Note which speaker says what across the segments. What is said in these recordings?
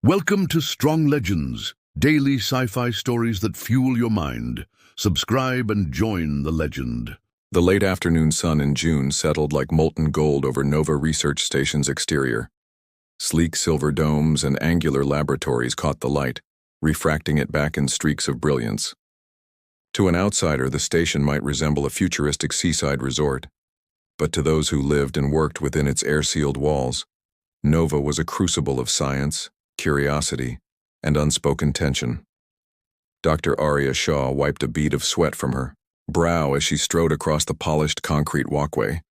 Speaker 1: Welcome to Strong Legends, daily sci-fi stories that fuel your mind. Subscribe and join the legend.
Speaker 2: The late afternoon sun in June settled like molten gold over Nova Research Station's exterior. Sleek silver domes and angular laboratories caught the light, refracting it back in streaks of brilliance. To an outsider, the station might resemble a futuristic seaside resort. But to those who lived and worked within its air-sealed walls, Nova was a crucible of science, curiosity, and unspoken tension. Dr. Arya Shaw wiped a bead of sweat from her brow as she strode across the polished concrete walkway.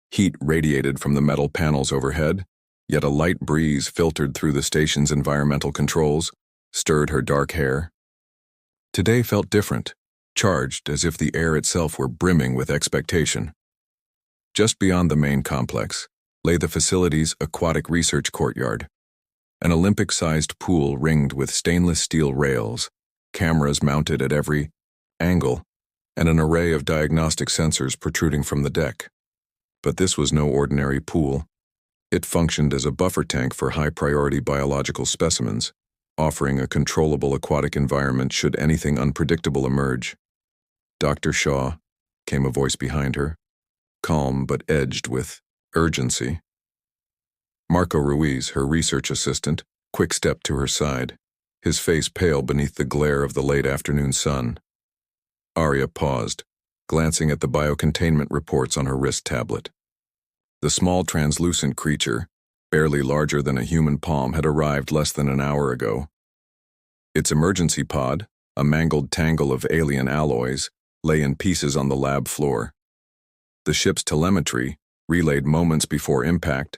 Speaker 2: Heat radiated from the metal panels overhead, yet a light breeze filtered through the station's environmental controls, stirred her dark hair. Today felt different, charged as if the air itself were brimming with expectation. Just beyond the main complex lay the facility's aquatic research courtyard. An Olympic-sized pool ringed with stainless steel rails, cameras mounted at every angle, and an array of diagnostic sensors protruding from the deck. But this was no ordinary pool. It functioned as a buffer tank for high-priority biological specimens, offering a controllable aquatic environment should anything unpredictable emerge. "Dr. Shaw," came a voice behind her, calm but edged with urgency. Marco Ruiz, her research assistant, quick-stepped to her side, his face pale beneath the glare of the late afternoon sun. Arya paused, glancing at the biocontainment reports on her wrist tablet. The small translucent creature, barely larger than a human palm, had arrived less than an hour ago. Its emergency pod, a mangled tangle of alien alloys, lay in pieces on the lab floor. The ship's telemetry, relayed moments before impact,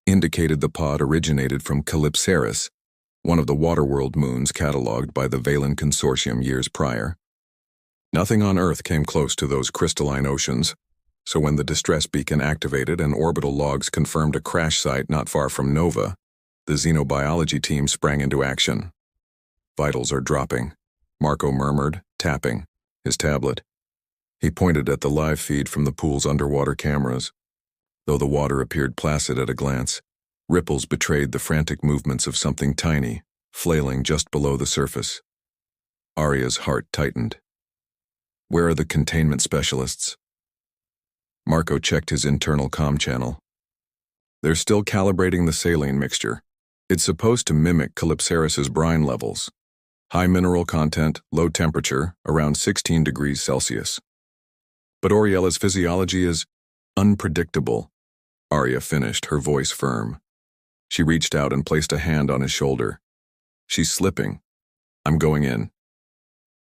Speaker 2: indicated the pod originated from Calypsaris, one of the Waterworld moons catalogued by the Valen Consortium years prior. Nothing on Earth came close to those crystalline oceans, so when the distress beacon activated and orbital logs confirmed a crash site not far from Nova, the xenobiology team sprang into action. "Vitals are dropping," Marco murmured, tapping his tablet. He pointed at the live feed from the pool's underwater cameras. Though the water appeared placid at a glance, ripples betrayed the frantic movements of something tiny, flailing just below the surface. Arya's heart tightened. "Where are the containment specialists?" Marco checked his internal comm channel. "They're still calibrating the saline mixture. It's supposed to mimic Calypsaris' brine levels. High mineral content, low temperature, around 16 degrees Celsius. But Oriella's physiology is unpredictable." Arya finished, her voice firm. She reached out and placed a hand on his shoulder. "She's slipping. I'm going in."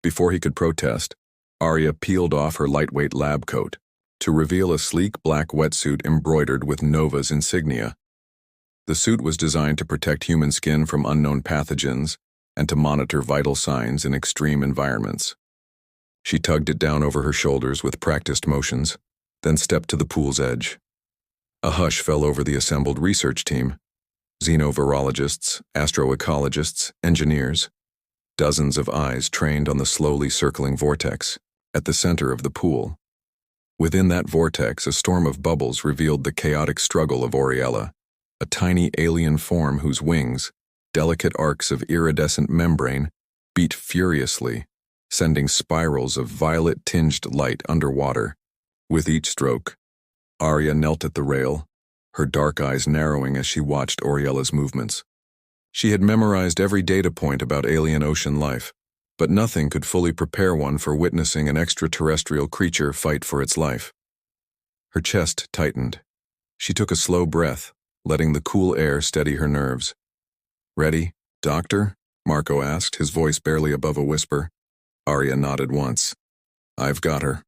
Speaker 2: Before he could protest, Arya peeled off her lightweight lab coat to reveal a sleek black wetsuit embroidered with Nova's insignia. The suit was designed to protect human skin from unknown pathogens and to monitor vital signs in extreme environments. She tugged it down over her shoulders with practiced motions, then stepped to the pool's edge. A hush fell over the assembled research team: xenovirologists, astroecologists, engineers. Dozens of eyes trained on the slowly circling vortex at the center of the pool. Within that vortex, a storm of bubbles revealed the chaotic struggle of Oriella, a tiny alien form whose wings, delicate arcs of iridescent membrane, beat furiously, sending spirals of violet-tinged light underwater. With each stroke, Arya knelt at the rail, her dark eyes narrowing as she watched Oriella's movements. She had memorized every data point about alien ocean life, but nothing could fully prepare one for witnessing an extraterrestrial creature fight for its life. Her chest tightened. She took a slow breath, letting the cool air steady her nerves. "Ready, Doctor?" Marco asked, his voice barely above a whisper. Arya nodded once. "I've got her."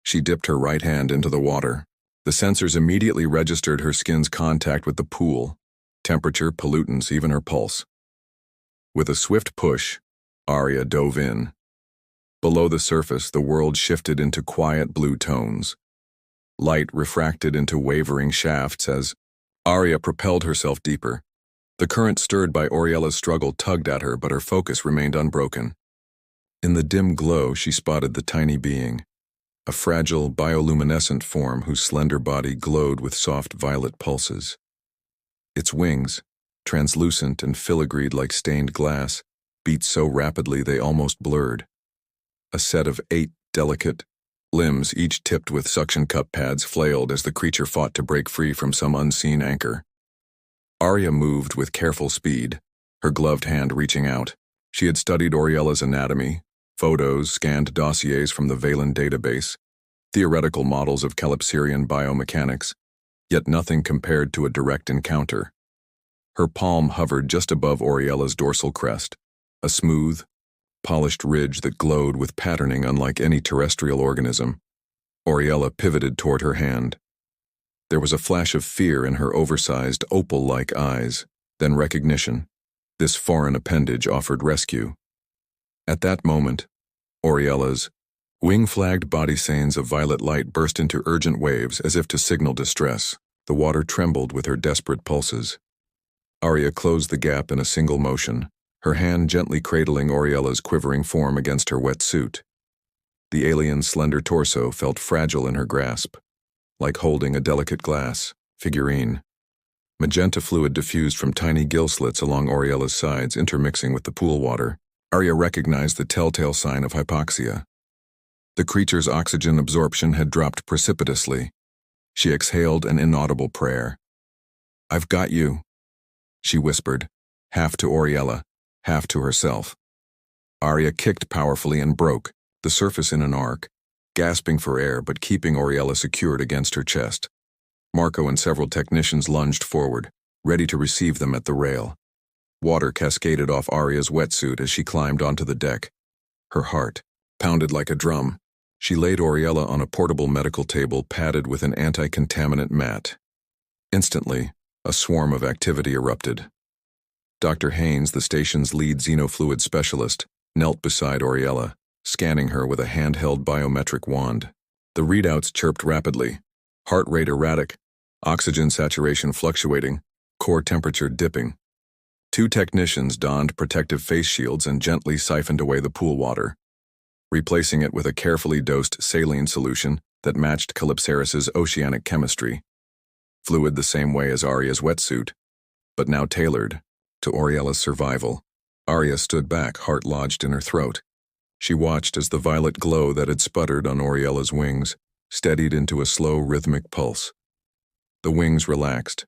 Speaker 2: She dipped her right hand into the water. The sensors immediately registered her skin's contact with the pool, temperature, pollutants, even her pulse. With a swift push, Arya dove in. Below the surface, the world shifted into quiet blue tones. Light refracted into wavering shafts as Arya propelled herself deeper. The current stirred by Oriella's struggle tugged at her, but her focus remained unbroken. In the dim glow, she spotted the tiny being, a fragile, bioluminescent form whose slender body glowed with soft violet pulses. Its wings, translucent and filigreed like stained glass, beat so rapidly they almost blurred. A set of 8 delicate limbs, each tipped with suction cup pads, flailed as the creature fought to break free from some unseen anchor. Arya moved with careful speed, her gloved hand reaching out. She had studied Oriella's anatomy, photos, scanned dossiers from the Valen database, theoretical models of Calypsirian biomechanics, yet nothing compared to a direct encounter. Her palm hovered just above Oriella's dorsal crest, a smooth, polished ridge that glowed with patterning unlike any terrestrial organism. Oriella pivoted toward her hand. There was a flash of fear in her oversized, opal-like eyes, then recognition. This foreign appendage offered rescue. At that moment, Oriella's wing-flagged body seines of violet light burst into urgent waves as if to signal distress. The water trembled with her desperate pulses. Arya closed the gap in a single motion, her hand gently cradling Oriella's quivering form against her wet suit. The alien's slender torso felt fragile in her grasp, like holding a delicate glass figurine. Magenta fluid diffused from tiny gill slits along Oriella's sides, intermixing with the pool water. Arya recognized the telltale sign of hypoxia. The creature's oxygen absorption had dropped precipitously. She exhaled an inaudible prayer. "I've got you," she whispered, half to Oriella, half to herself. Arya kicked powerfully and broke, the surface in an arc, gasping for air but keeping Oriella secured against her chest. Marco and several technicians lunged forward, ready to receive them at the rail. Water cascaded off Arya's wetsuit as she climbed onto the deck. Her heart pounded like a drum. She laid Oriella on a portable medical table padded with an anti-contaminant mat. Instantly, a swarm of activity erupted. Dr. Haynes, the station's lead xenofluid specialist, knelt beside Oriella, scanning her with a handheld biometric wand. The readouts chirped rapidly, heart rate erratic, oxygen saturation fluctuating, core temperature dipping. 2 technicians donned protective face shields and gently siphoned away the pool water, replacing it with a carefully dosed saline solution that matched Calypsaris's oceanic chemistry. Fluid the same way as Arya's wetsuit, but now tailored to Oriella's survival. Arya stood back, heart lodged in her throat. She watched as the violet glow that had sputtered on Oriella's wings steadied into a slow, rhythmic pulse. The wings relaxed,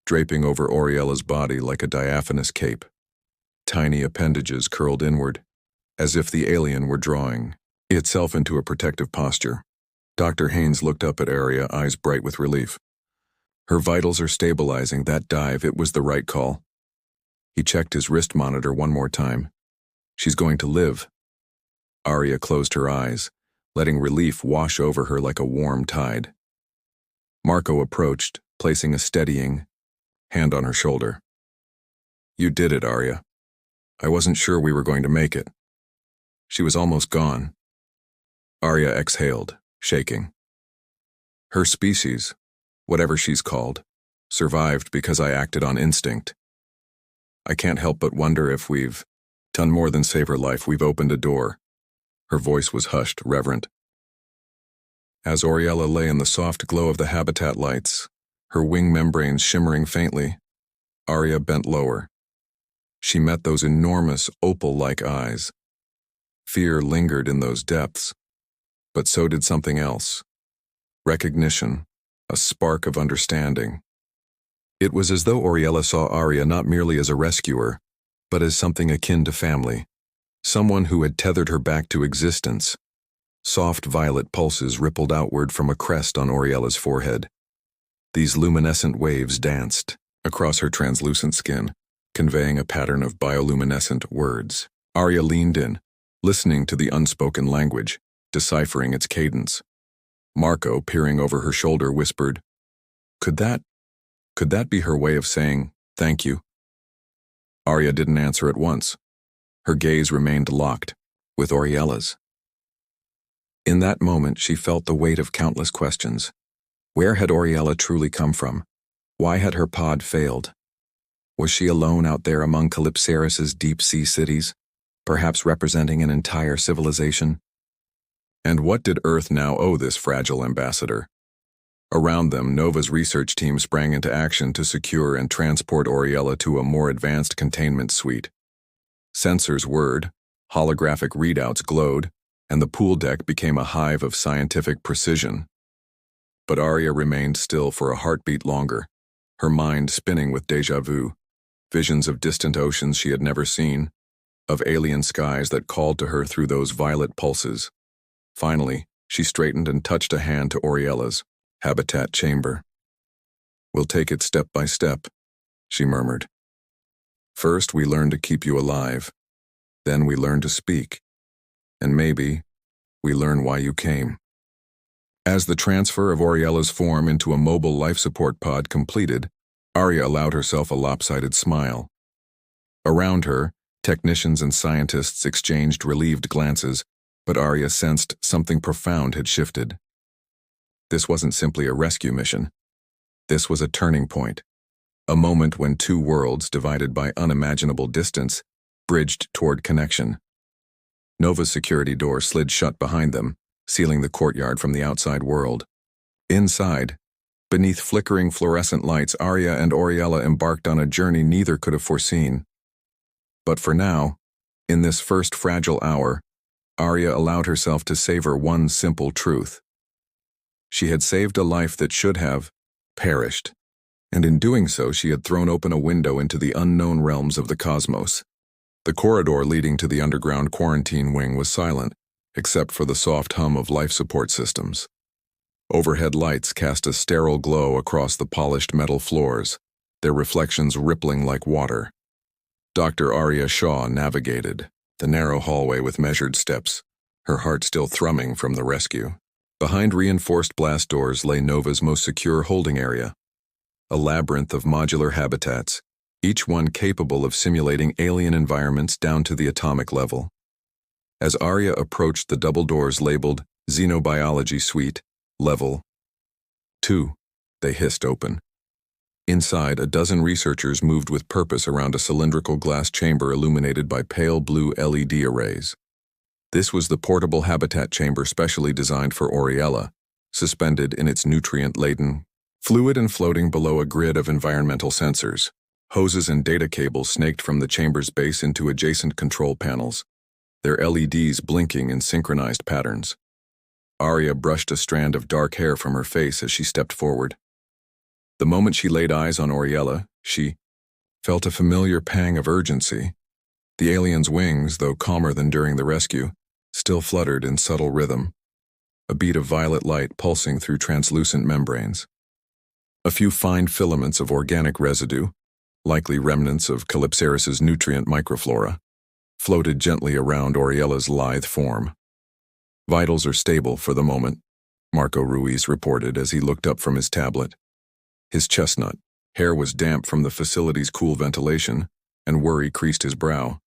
Speaker 2: draping over Oriella's body like a diaphanous cape. Tiny appendages curled inward, as if the alien were drawing itself into a protective posture. Dr. Haynes looked up at Arya, eyes bright with relief. "Her vitals are stabilizing. That dive, it was the right call." He checked his wrist monitor one more time. "She's going to live." Arya closed her eyes, letting relief wash over her like a warm tide. Marco approached, placing a steadying hand on her shoulder. "You did it, Arya. I wasn't sure we were going to make it." She was almost gone. Arya exhaled, shaking. "Her species, whatever she's called, survived because I acted on instinct. I can't help but wonder if we've done more than save her life. We've opened a door." Her voice was hushed, reverent. As Oriella lay in the soft glow of the habitat lights, her wing membranes shimmering faintly, Arya bent lower. She met those enormous, opal-like eyes. Fear lingered in those depths, but so did something else. Recognition, a spark of understanding. It was as though Oriella saw Arya not merely as a rescuer, but as something akin to family, someone who had tethered her back to existence. Soft violet pulses rippled outward from a crest on Oriella's forehead. These luminescent waves danced across her translucent skin, conveying a pattern of bioluminescent words. Arya leaned in, listening to the unspoken language, deciphering its cadence. Marco, peering over her shoulder, whispered, Could that be her way of saying, thank you? Arya didn't answer at once. Her gaze remained locked, with Oriella's. In that moment, she felt the weight of countless questions. Where had Oriella truly come from? Why had her pod failed? Was she alone out there among Calypsaris's deep-sea cities, perhaps representing an entire civilization? And what did Earth now owe this fragile ambassador? Around them, Nova's research team sprang into action to secure and transport Oriella to a more advanced containment suite. Sensors whirred, holographic readouts glowed, and the pool deck became a hive of scientific precision. But Arya remained still for a heartbeat longer, her mind spinning with déjà vu, visions of distant oceans she had never seen, of alien skies that called to her through those violet pulses. Finally, she straightened and touched a hand to Oriella's habitat chamber. "We'll take it step by step," she murmured. "First, we learn to keep you alive. Then we learn to speak. And maybe, we learn why you came." As the transfer of Oriella's form into a mobile life support pod completed, Arya allowed herself a lopsided smile. Around her, technicians and scientists exchanged relieved glances, but Arya sensed something profound had shifted. This wasn't simply a rescue mission. This was a turning point, a moment when two worlds, divided by unimaginable distance, bridged toward connection. Nova's security door slid shut behind them, sealing the courtyard from the outside world. Inside, beneath flickering fluorescent lights, Arya and Oriella embarked on a journey neither could have foreseen. But for now, in this first fragile hour, Arya allowed herself to savor one simple truth. She had saved a life that should have perished, and in doing so she had thrown open a window into the unknown realms of the cosmos. The corridor leading to the underground quarantine wing was silent, except for the soft hum of life support systems. Overhead lights cast a sterile glow across the polished metal floors, their reflections rippling like water. Dr. Arya Shaw navigated the narrow hallway with measured steps, her heart still thrumming from the rescue. Behind reinforced blast doors lay Nova's most secure holding area, a labyrinth of modular habitats, each one capable of simulating alien environments down to the atomic level. As Arya approached the double doors labeled Xenobiology Suite, Level 2, they hissed open. Inside, a dozen researchers moved with purpose around a cylindrical glass chamber illuminated by pale blue LED arrays. This was the portable habitat chamber specially designed for Oriella, suspended in its nutrient-laden fluid and floating below a grid of environmental sensors. Hoses and data cables snaked from the chamber's base into adjacent control panels, their LEDs blinking in synchronized patterns. Arya brushed a strand of dark hair from her face as she stepped forward. The moment she laid eyes on Oriella, she felt a familiar pang of urgency. The alien's wings, though calmer than during the rescue, still fluttered in subtle rhythm, a beat of violet light pulsing through translucent membranes. A few fine filaments of organic residue, likely remnants of Calypsaris's nutrient microflora, floated gently around Oriella's lithe form. "Vitals are stable for the moment," Marco Ruiz reported as he looked up from his tablet. His chestnut hair was damp from the facility's cool ventilation, and worry creased his brow.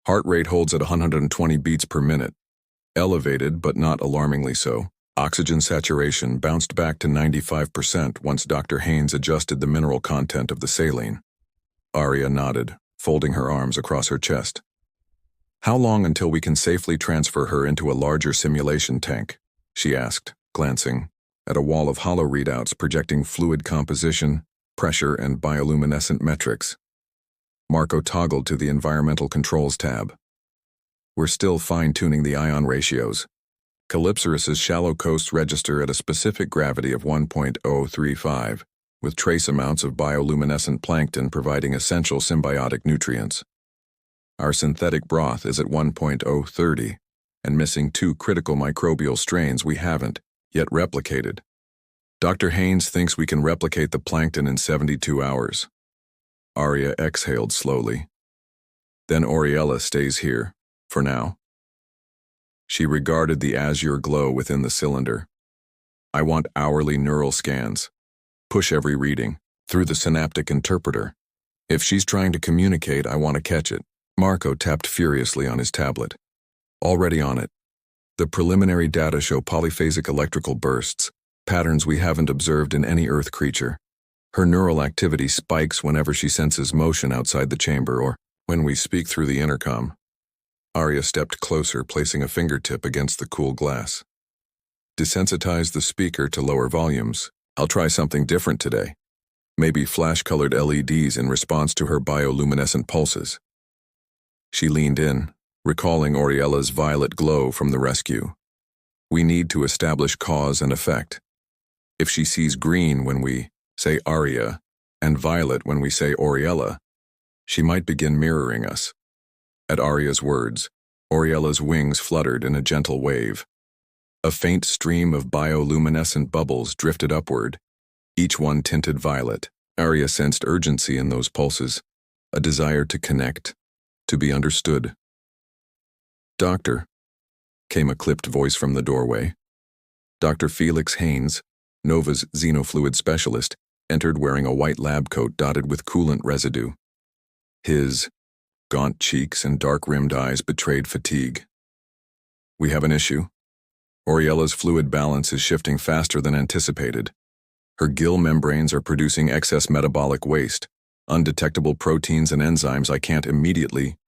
Speaker 2: "Heart rate holds at 120 beats per minute, elevated but not alarmingly so. Oxygen saturation bounced back to 95% once Dr. Haynes adjusted the mineral content of the saline." Arya nodded, folding her arms across her chest. "How long until we can safely transfer her into a larger simulation tank?" she asked, glancing at a wall of hollow readouts projecting fluid composition, pressure, and bioluminescent metrics. Marco toggled to the Environmental Controls tab. "We're still fine-tuning the ion ratios. Calypsaris's shallow coasts register at a specific gravity of 1.035, with trace amounts of bioluminescent plankton providing essential symbiotic nutrients. Our synthetic broth is at 1.030, and missing two critical microbial strains we haven't yet replicated. Dr. Haynes thinks we can replicate the plankton in 72 hours. Arya exhaled slowly. "Then Oriella stays here, for now." She regarded the azure glow within the cylinder. "I want hourly neural scans. Push every reading, through the synaptic interpreter. If she's trying to communicate, I want to catch it." Marco tapped furiously on his tablet. "Already on it. The preliminary data show polyphasic electrical bursts, patterns we haven't observed in any Earth creature. Her neural activity spikes whenever she senses motion outside the chamber or when we speak through the intercom." Arya stepped closer, placing a fingertip against the cool glass. "Desensitize the speaker to lower volumes," I'll try something different today. Maybe flash-colored LEDs in response to her bioluminescent pulses. She leaned in, recalling Oriella's violet glow from the rescue. We need to establish cause and effect. If she sees green when we say Aria and violet when we say Oriella, she might begin mirroring us. At Aria's words, Oriella's wings fluttered in a gentle wave. A faint stream of bioluminescent bubbles drifted upward, each one tinted violet. Aria sensed urgency in those pulses, a desire to connect, to be understood. "Doctor," came a clipped voice from the doorway. Dr. Felix Haynes, Nova's xenofluid specialist, entered wearing a white lab coat dotted with coolant residue. His gaunt cheeks and dark-rimmed eyes betrayed fatigue. "We have an issue. Oriella's fluid balance is shifting faster than anticipated. Her gill membranes are producing excess metabolic waste, undetectable proteins and enzymes I can't immediately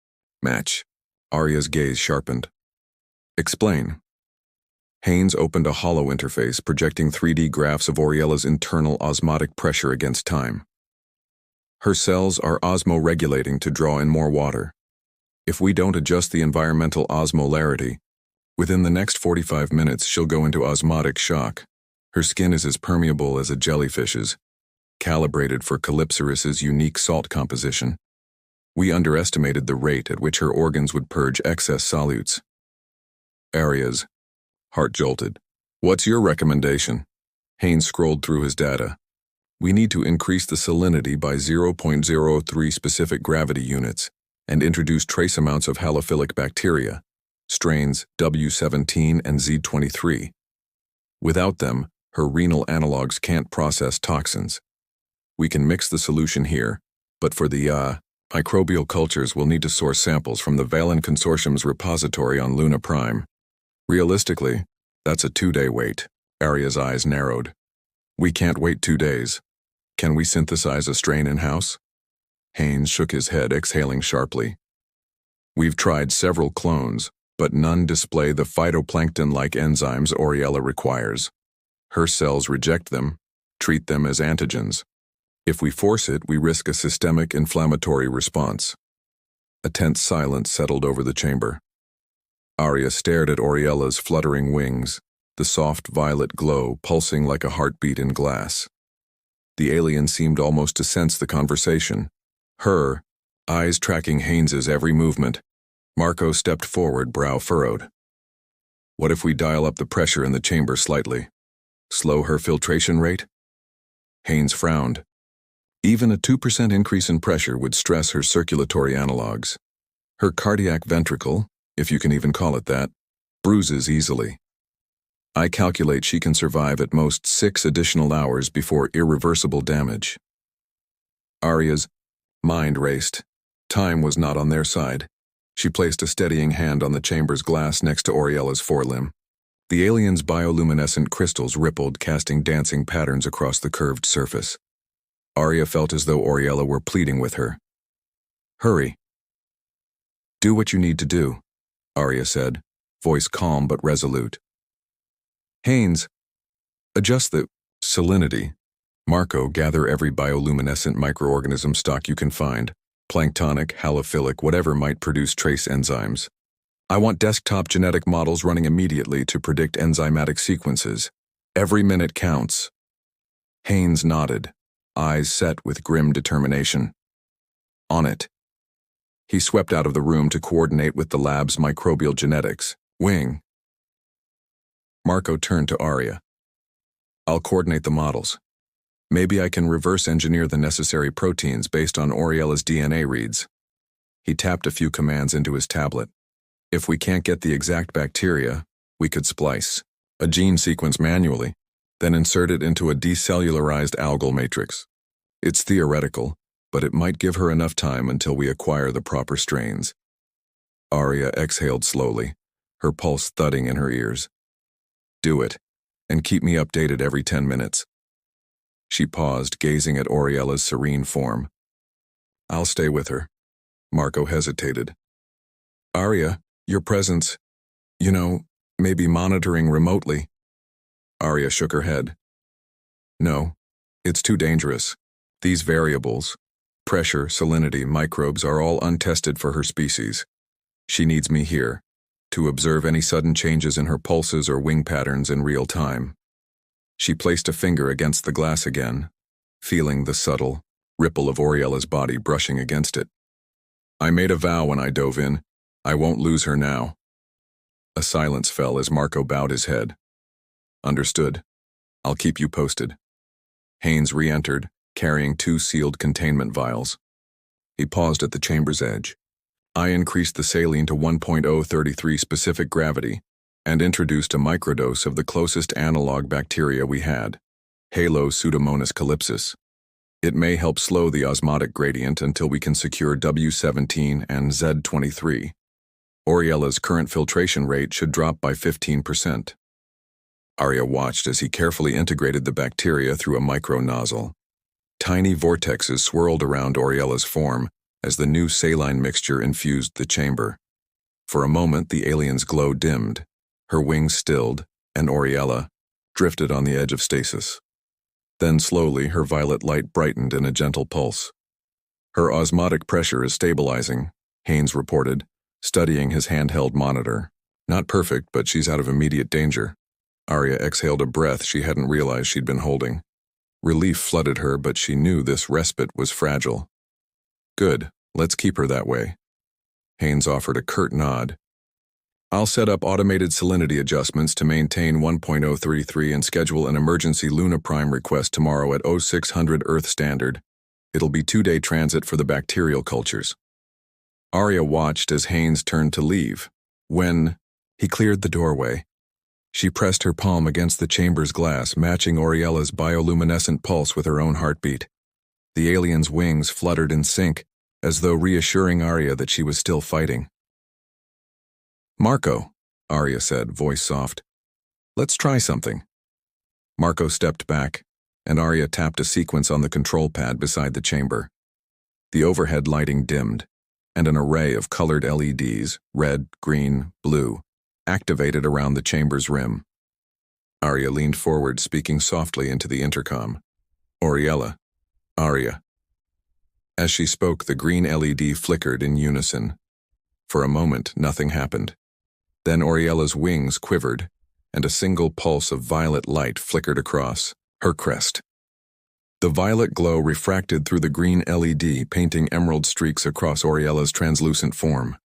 Speaker 2: match." Aria's gaze sharpened. "Explain." Haynes opened a hollow interface projecting 3D graphs of Oriella's internal osmotic pressure against time. "Her cells are osmoregulating to draw in more water. If we don't adjust the environmental osmolarity, within the next 45 minutes she'll go into osmotic shock. Her skin is as permeable as a jellyfish's, calibrated for Calypsoris's unique salt composition. We underestimated the rate at which her organs would purge excess solutes." Aria's heart jolted. "What's your recommendation?" Haynes scrolled through his data. "We need to increase the salinity by 0.03 specific gravity units and introduce trace amounts of halophilic bacteria, strains W17 and Z23. Without them, her renal analogs can't process toxins. We can mix the solution here, but for the microbial cultures we'll need to source samples from the Valen Consortium's repository on Luna Prime. Realistically, that's a 2-day wait." Aria's eyes narrowed. "We can't wait 2 days. Can we synthesize a strain in-house?" Haynes shook his head, exhaling sharply. "We've tried several clones, but none display the phytoplankton-like enzymes Oriella requires. Her cells reject them, treat them as antigens. If we force it, we risk a systemic inflammatory response." A tense silence settled over the chamber. Aria stared at Oriella's fluttering wings, the soft violet glow pulsing like a heartbeat in glass. The alien seemed almost to sense the conversation. Her eyes tracking Haynes's every movement. Marco stepped forward, brow furrowed. "What if we dial up the pressure in the chamber slightly? Slow her filtration rate?" Haynes frowned. Even a 2% increase in pressure would stress her circulatory analogs. Her cardiac ventricle, if you can even call it that, bruises easily. I calculate she can survive at most 6 additional hours before irreversible damage. Aria's mind raced. Time was not on their side. She placed a steadying hand on the chamber's glass next to Oriella's forelimb. The alien's bioluminescent crystals rippled, casting dancing patterns across the curved surface. Aria felt as though Oriella were pleading with her. "Hurry. Do what you need to do," Aria said, voice calm but resolute. "Haynes, adjust the salinity. Marco, gather every bioluminescent microorganism stock you can find, planktonic, halophilic, whatever might produce trace enzymes. I want desktop genetic models running immediately to predict enzymatic sequences. Every minute counts." Haynes nodded, eyes set with grim determination. "On it." He swept out of the room to coordinate with the lab's microbial genetics wing. Marco turned to Aria. "I'll coordinate the models. Maybe I can reverse engineer the necessary proteins based on Oriella's DNA reads." He tapped a few commands into his tablet. "If we can't get the exact bacteria, we could splice a gene sequence manually, then insert it into a decellularized algal matrix. It's theoretical, but it might give her enough time until we acquire the proper strains." Aria exhaled slowly, her pulse thudding in her ears. "Do it, and keep me updated every 10 minutes. She paused, gazing at Oriella's serene form. "I'll stay with her." Marco hesitated. "Aria, your presence, maybe monitoring remotely." Aria shook her head. No, it's too dangerous. These variables, pressure, salinity, microbes, are all untested for her species. She needs me here, to observe any sudden changes in her pulses or wing patterns in real time. She placed a finger against the glass again, feeling the subtle ripple of Oriella's body brushing against it. I made a vow when I dove in. I won't lose her now. A silence fell as Marco bowed his head. Understood. I'll keep you posted. Haynes re-entered, carrying 2 sealed containment vials. He paused at the chamber's edge. I increased the saline to 1.033 specific gravity and introduced a microdose of the closest analog bacteria we had, Halo Pseudomonas calypsis. It may help slow the osmotic gradient until we can secure W17 and Z23. Oriella's current filtration rate should drop by 15%. Arya watched as he carefully integrated the bacteria through a micro-nozzle. Tiny vortexes swirled around Oriella's form as the new saline mixture infused the chamber. For a moment, the alien's glow dimmed, her wings stilled, and Oriella drifted on the edge of stasis. Then slowly, her violet light brightened in a gentle pulse. Her osmotic pressure is stabilizing, Haynes reported, studying his handheld monitor. Not perfect, but she's out of immediate danger. Arya exhaled a breath she hadn't realized she'd been holding. Relief flooded her, but she knew this respite was fragile. Good, let's keep her that way. Haynes offered a curt nod. I'll set up automated salinity adjustments to maintain 1.033 and schedule an emergency Luna Prime request tomorrow at 0600 Earth Standard. It'll be 2-day transit for the bacterial cultures. Arya watched as Haynes turned to leave. When he cleared the doorway, she pressed her palm against the chamber's glass, matching Oriella's bioluminescent pulse with her own heartbeat. The alien's wings fluttered in sync, as though reassuring Arya that she was still fighting. Marco, Arya said, voice soft. Let's try something. Marco stepped back, and Arya tapped a sequence on the control pad beside the chamber. The overhead lighting dimmed, and an array of colored LEDs, red, green, blue, activated around the chamber's rim. Arya leaned forward, speaking softly into the intercom. Oriella. Arya. As she spoke, the green LED flickered in unison. For a moment, nothing happened. Then Oriella's wings quivered, and a single pulse of violet light flickered across her crest. The violet glow refracted through the green LED, painting emerald streaks across Oriella's translucent form.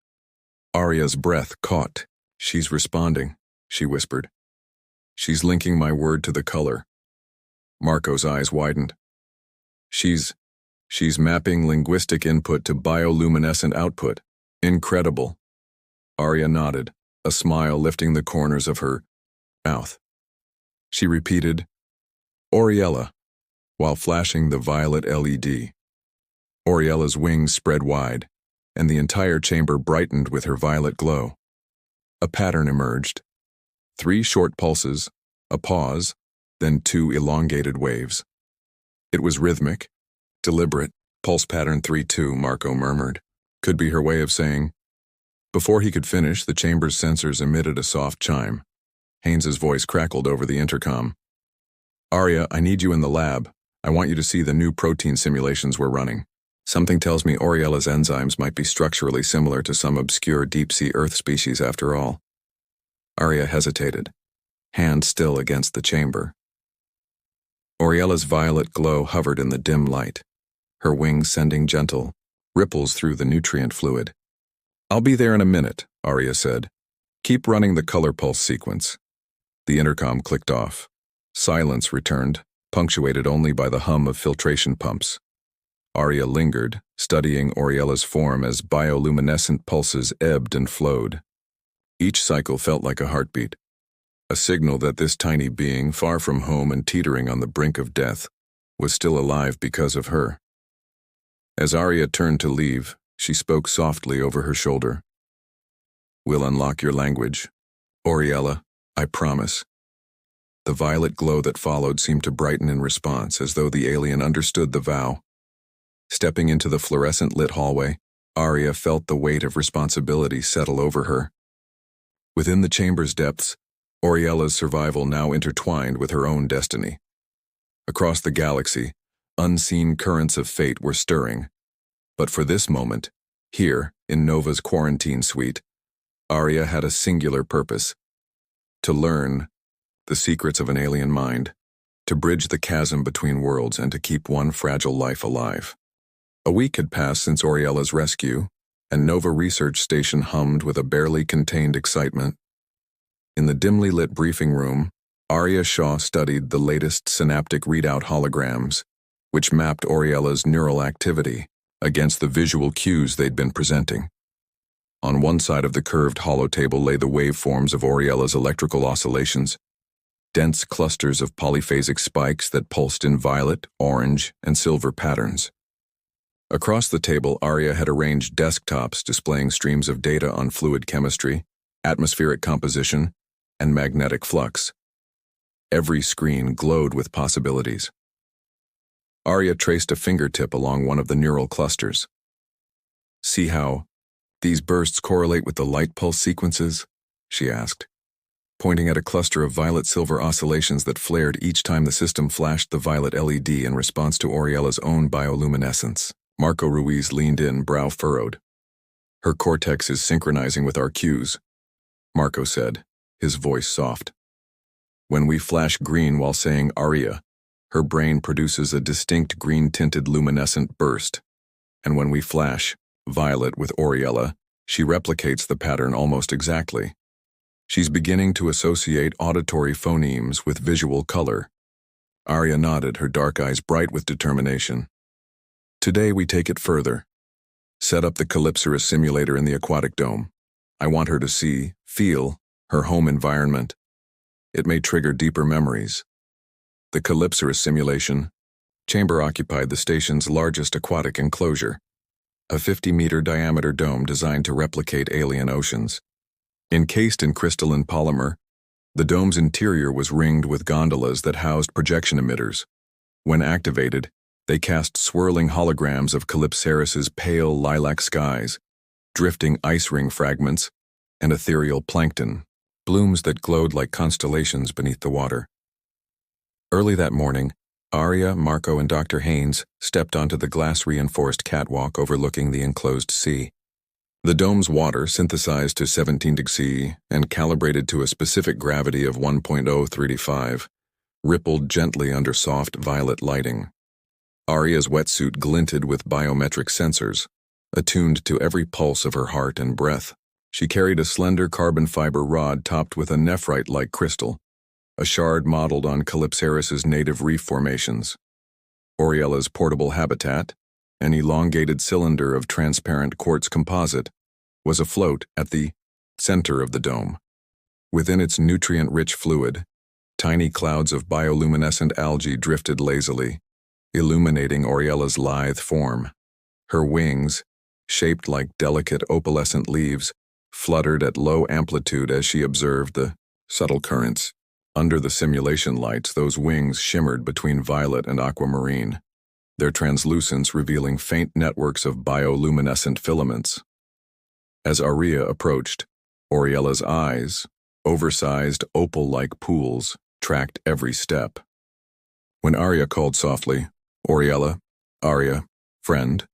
Speaker 2: Arya's breath caught. She's responding, she whispered. She's linking my word to the color. Marco's eyes widened. She's mapping linguistic input to bioluminescent output. Incredible. Arya nodded, a smile lifting the corners of her mouth. She repeated, Oriella, while flashing the violet LED. Oriella's wings spread wide, and the entire chamber brightened with her violet glow. A pattern emerged. 3 short pulses, a pause, then 2 elongated waves. It was rhythmic, deliberate. Pulse pattern 3-2, Marco murmured. Could be her way of saying. Before he could finish, the chamber's sensors emitted a soft chime. Haynes's voice crackled over the intercom. Arya, I need you in the lab. I want you to see the new protein simulations we're running. Something tells me Oriella's enzymes might be structurally similar to some obscure deep-sea Earth species after all. Arya hesitated, hand still against the chamber. Oriella's violet glow hovered in the dim light, her wings sending gentle ripples through the nutrient fluid. I'll be there in a minute, Arya said. Keep running the color pulse sequence. The intercom clicked off. Silence returned, punctuated only by the hum of filtration pumps. Arya lingered, studying Oriella's form as bioluminescent pulses ebbed and flowed. Each cycle felt like a heartbeat, a signal that this tiny being, far from home and teetering on the brink of death, was still alive because of her. As Arya turned to leave, she spoke softly over her shoulder. We'll unlock your language. Oriella, I promise. The violet glow that followed seemed to brighten in response, as though the alien understood the vow. Stepping into the fluorescent-lit hallway, Arya felt the weight of responsibility settle over her. Within the chamber's depths, Oriella's survival now intertwined with her own destiny. Across the galaxy, unseen currents of fate were stirring. But for this moment, here, in Nova's quarantine suite, Arya had a singular purpose: to learn the secrets of an alien mind, to bridge the chasm between worlds, and to keep one fragile life alive. A week had passed since Oriella's rescue, and Nova Research Station hummed with a barely contained excitement. In the dimly lit briefing room, Arya Shaw studied the latest synaptic readout holograms, which mapped Oriella's neural activity against the visual cues they'd been presenting. On one side of the curved holotable lay the waveforms of Oriella's electrical oscillations, dense clusters of polyphasic spikes that pulsed in violet, orange, and silver patterns. Across the table, Arya had arranged desktops displaying streams of data on fluid chemistry, atmospheric composition, and magnetic flux. Every screen glowed with possibilities. Arya traced a fingertip along one of the neural clusters. "See how these bursts correlate with the light pulse sequences?" she asked, pointing at a cluster of violet-silver oscillations that flared each time the system flashed the violet LED in response to Oriella's own bioluminescence. Marco Ruiz leaned in, brow furrowed. "Her cortex is synchronizing with our cues," Marco said, his voice soft. "When we flash green while saying Arya, her brain produces a distinct green-tinted luminescent burst, and when we flash violet with Oriella, she replicates the pattern almost exactly. She's beginning to associate auditory phonemes with visual color." Arya nodded, her dark eyes bright with determination. "Today we take it further. Set up the Calypsora simulator in the aquatic dome. I want her to see, feel, her home environment. It may trigger deeper memories." The Calypsora simulation chamber occupied the station's largest aquatic enclosure, a 50-meter diameter dome designed to replicate alien oceans. Encased in crystalline polymer, the dome's interior was ringed with gondolas that housed projection emitters. When activated, they cast swirling holograms of Calypsoris's pale lilac skies, drifting ice ring fragments, and ethereal plankton, blooms that glowed like constellations beneath the water. Early that morning, Arya, Marco, and Dr. Haynes stepped onto the glass-reinforced catwalk overlooking the enclosed sea. The dome's water, synthesized to 17 degrees C and calibrated to a specific gravity of 1.0325, rippled gently under soft violet lighting. Arya's wetsuit glinted with biometric sensors, attuned to every pulse of her heart and breath. She carried a slender carbon fiber rod topped with a nephrite-like crystal, a shard modeled on Calypsoris's native reef formations. Oriella's portable habitat, an elongated cylinder of transparent quartz composite, was afloat at the center of the dome. Within its nutrient-rich fluid, tiny clouds of bioluminescent algae drifted lazily, illuminating Oriella's lithe form. Her wings, shaped like delicate opalescent leaves, fluttered at low amplitude as she observed the subtle currents. Under the simulation lights, those wings shimmered between violet and aquamarine, their translucence revealing faint networks of bioluminescent filaments. As Arya approached, Oriella's eyes, oversized opal-like pools, tracked every step. When Arya called softly, "Oriella, Arya, friend,"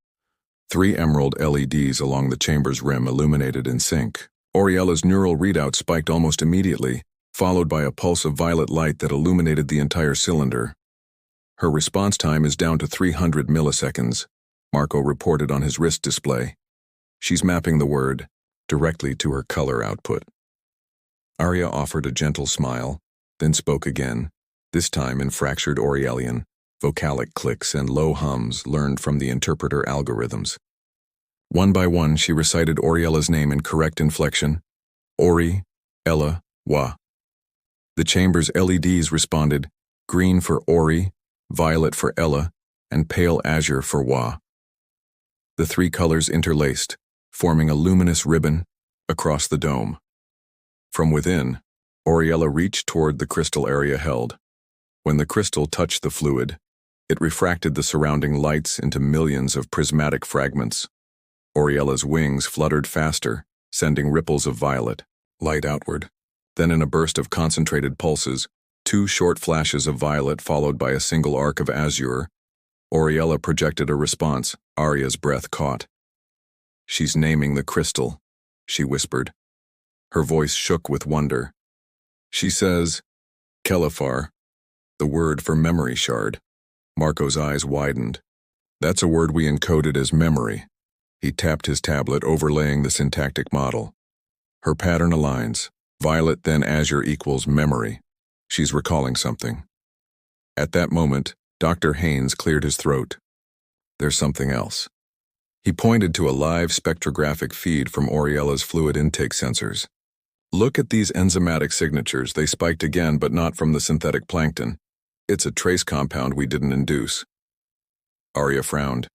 Speaker 2: 3 emerald LEDs along the chamber's rim illuminated in sync. Oriella's neural readout spiked almost immediately, followed by a pulse of violet light that illuminated the entire cylinder. "Her response time is down to 300 milliseconds, Marco reported on his wrist display. "She's mapping the word directly to her color output." Arya offered a gentle smile, then spoke again, this time in fractured Oriellian, vocalic clicks and low hums learned from the interpreter algorithms. One by one, she recited Oriella's name in correct inflection: Ori, Ella, Wa. The chamber's LEDs responded, green for Ori, violet for Ella, and pale azure for Wa. The 3 colors interlaced, forming a luminous ribbon across the dome. From within, Oriella reached toward the crystal area held. When the crystal touched the fluid, it refracted the surrounding lights into millions of prismatic fragments. Oriella's wings fluttered faster, sending ripples of violet light outward. Then in a burst of concentrated pulses, 2 short flashes of violet followed by a single arc of azure. Oriella projected a response. Arya's breath caught. "She's naming the crystal," she whispered. Her voice shook with wonder. "She says, Kelifar, the word for memory shard." Marco's eyes widened. "That's a word we encoded as memory." He tapped his tablet, overlaying the syntactic model. "Her pattern aligns. Violet then azure equals memory. She's recalling something." At that moment, Dr. Haynes cleared his throat. "There's something else." He pointed to a live spectrographic feed from Oriella's fluid intake sensors. "Look at these enzymatic signatures. They spiked again, but not from the synthetic plankton. It's a trace compound we didn't induce." Arya frowned.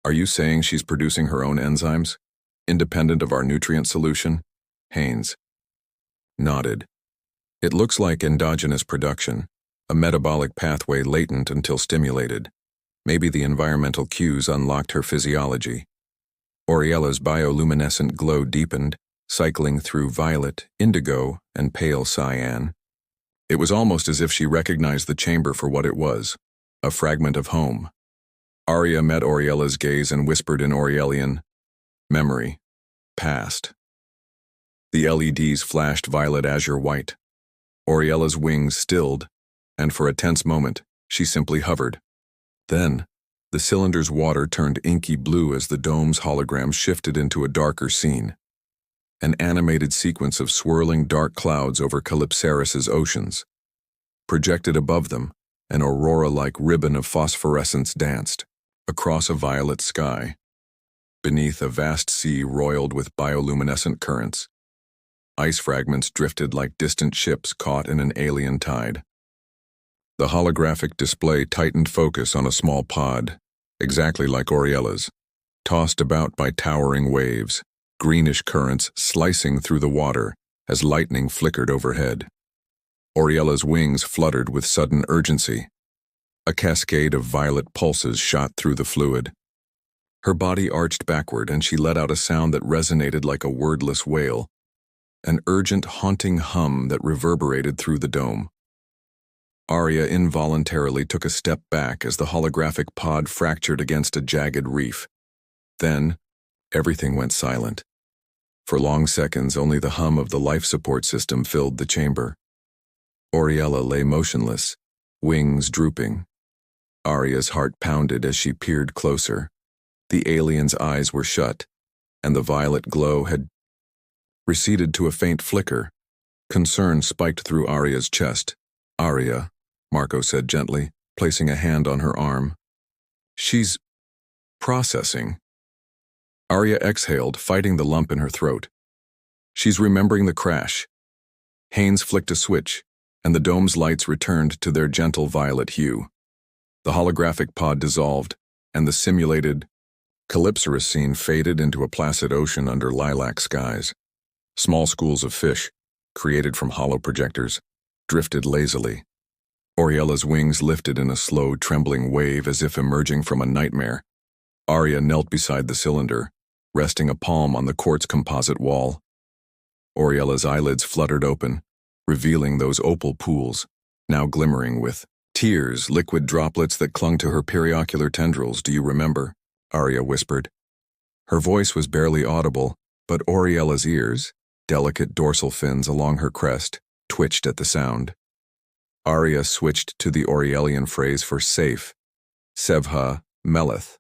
Speaker 2: "Are you saying she's producing her own enzymes, independent of our nutrient solution?" Haynes nodded. "It looks like endogenous production, a metabolic pathway latent until stimulated. Maybe the environmental cues unlocked her physiology." Oriella's bioluminescent glow deepened, cycling through violet, indigo, and pale cyan. It was almost as if she recognized the chamber for what it was, a fragment of home. Arya met Oriella's gaze and whispered in Oriellian, "Memory. Past." The LEDs flashed violet azure white. Oriella's wings stilled, and for a tense moment, she simply hovered. Then, the cylinder's water turned inky blue as the dome's hologram shifted into a darker scene. An animated sequence of swirling dark clouds over Calypsaris's oceans. Projected above them, an aurora-like ribbon of phosphorescence danced, across a violet sky. Beneath, a vast sea roiled with bioluminescent currents. Ice fragments drifted like distant ships caught in an alien tide. The holographic display tightened focus on a small pod, exactly like Oriella's, tossed about by towering waves, greenish currents slicing through the water as lightning flickered overhead. Oriella's wings fluttered with sudden urgency. A cascade of violet pulses shot through the fluid. Her body arched backward and she let out a sound that resonated like a wordless wail, an urgent, haunting hum that reverberated through the dome. Arya involuntarily took a step back as the holographic pod fractured against a jagged reef. Then, everything went silent. For long seconds, only the hum of the life support system filled the chamber. Oriella lay motionless, wings drooping. Arya's heart pounded as she peered closer. The alien's eyes were shut, and the violet glow had receded to a faint flicker. Concern spiked through Arya's chest. "Arya," Marco said gently, placing a hand on her arm. "She's processing." Arya exhaled, fighting the lump in her throat. "She's remembering the crash." Haynes flicked a switch, and the dome's lights returned to their gentle violet hue. The holographic pod dissolved, and the simulated Calypsaris scene faded into a placid ocean under lilac skies. Small schools of fish, created from hollow projectors, drifted lazily. Oriella's wings lifted in a slow, trembling wave as if emerging from a nightmare. Arya knelt beside the cylinder, resting a palm on the quartz composite wall. Oriella's eyelids fluttered open, revealing those opal pools, now glimmering with tears, liquid droplets that clung to her periocular tendrils. "Do you remember?" Arya whispered. Her voice was barely audible, but Oriella's ears, delicate dorsal fins along her crest, twitched at the sound. Arya switched to the Oriellian phrase for safe, Sevha Meleth.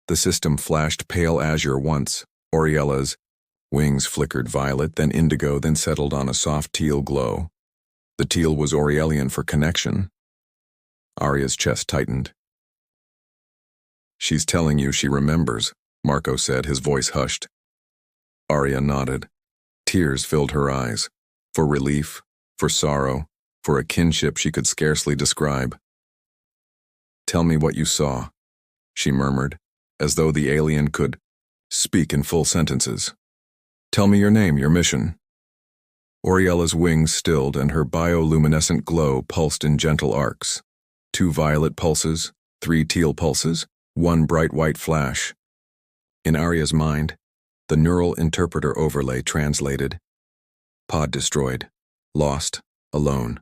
Speaker 2: The system flashed pale azure once. Oriella's wings flickered violet, then indigo, then settled on a soft teal glow. The teal was Oriellian for connection. Arya's chest tightened. "She's telling you she remembers," Marco said, his voice hushed. Arya nodded. Tears filled her eyes, for relief, for sorrow, for a kinship she could scarcely describe. "Tell me what you saw," she murmured, as though the alien could speak in full sentences. "Tell me your name, your mission." Oriella's wings stilled and her bioluminescent glow pulsed in gentle arcs. 2 violet pulses, 3 teal pulses, 1 bright white flash. In Arya's mind, the neural interpreter overlay translated. Pod destroyed. Lost. Alone.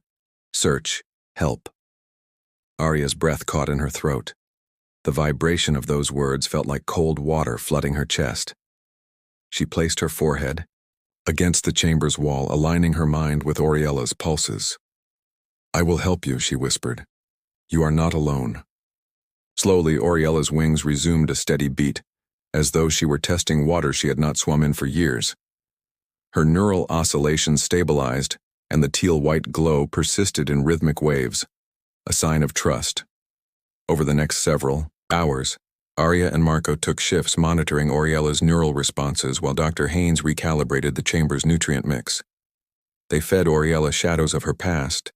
Speaker 2: Search. Help. Arya's breath caught in her throat. The vibration of those words felt like cold water flooding her chest. She placed her forehead against the chamber's wall, aligning her mind with Oriella's pulses. "I will help you," she whispered. "You are not alone." Slowly, Oriella's wings resumed a steady beat, as though she were testing water she had not swum in for years. Her neural oscillations stabilized, and the teal-white glow persisted in rhythmic waves, a sign of trust. Over the next several hours, Arya and Marco took shifts monitoring Oriella's neural responses while Dr. Haynes recalibrated the chamber's nutrient mix. They fed Oriella shadows of her past,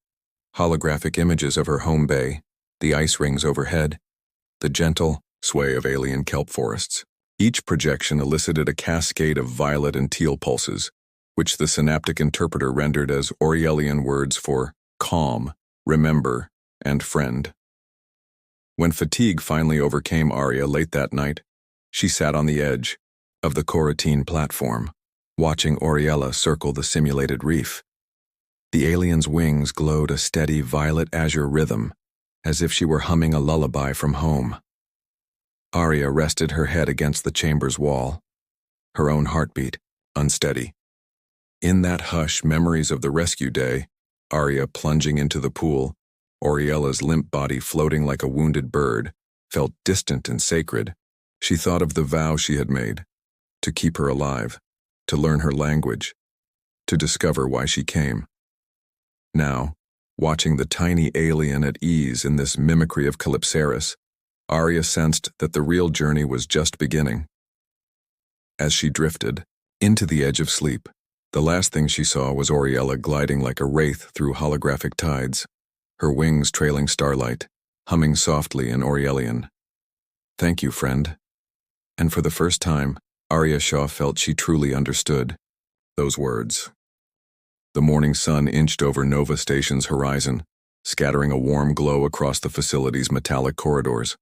Speaker 2: holographic images of her home bay, the ice rings overhead, the gentle sway of alien kelp forests. Each projection elicited a cascade of violet and teal pulses, which the synaptic interpreter rendered as Oriellian words for calm, remember, and friend. When fatigue finally overcame Arya late that night, she sat on the edge of the Corotine platform, watching Oriella circle the simulated reef. The alien's wings glowed a steady violet azure rhythm, as if she were humming a lullaby from home. Arya rested her head against the chamber's wall, her own heartbeat unsteady. In that hush, memories of the rescue day, Arya plunging into the pool, Oriella's limp body floating like a wounded bird, felt distant and sacred. She thought of the vow she had made, to keep her alive, to learn her language, to discover why she came. Now, watching the tiny alien at ease in this mimicry of Calypsaris, Arya sensed that the real journey was just beginning. As she drifted into the edge of sleep, the last thing she saw was Oriella gliding like a wraith through holographic tides, her wings trailing starlight, humming softly in Oriellian. "Thank you, friend." And for the first time, Arya Shaw felt she truly understood those words. The morning sun inched over Nova Station's horizon, scattering a warm glow across the facility's metallic corridors.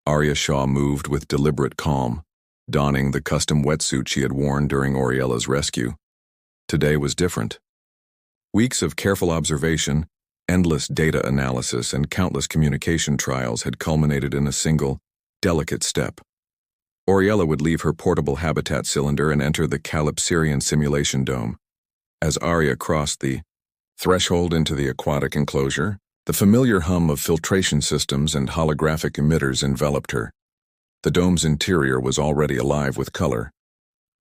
Speaker 2: Arya Shaw moved with deliberate calm, donning the custom wetsuit she had worn during Oriella's rescue. Today was different. Weeks of careful observation, endless data analysis, and countless communication trials had culminated in a single, delicate step. Oriella would leave her portable habitat cylinder and enter the Calypsarian simulation dome. As Arya crossed the threshold into the aquatic enclosure, the familiar hum of filtration systems and holographic emitters enveloped her. The dome's interior was already alive with color.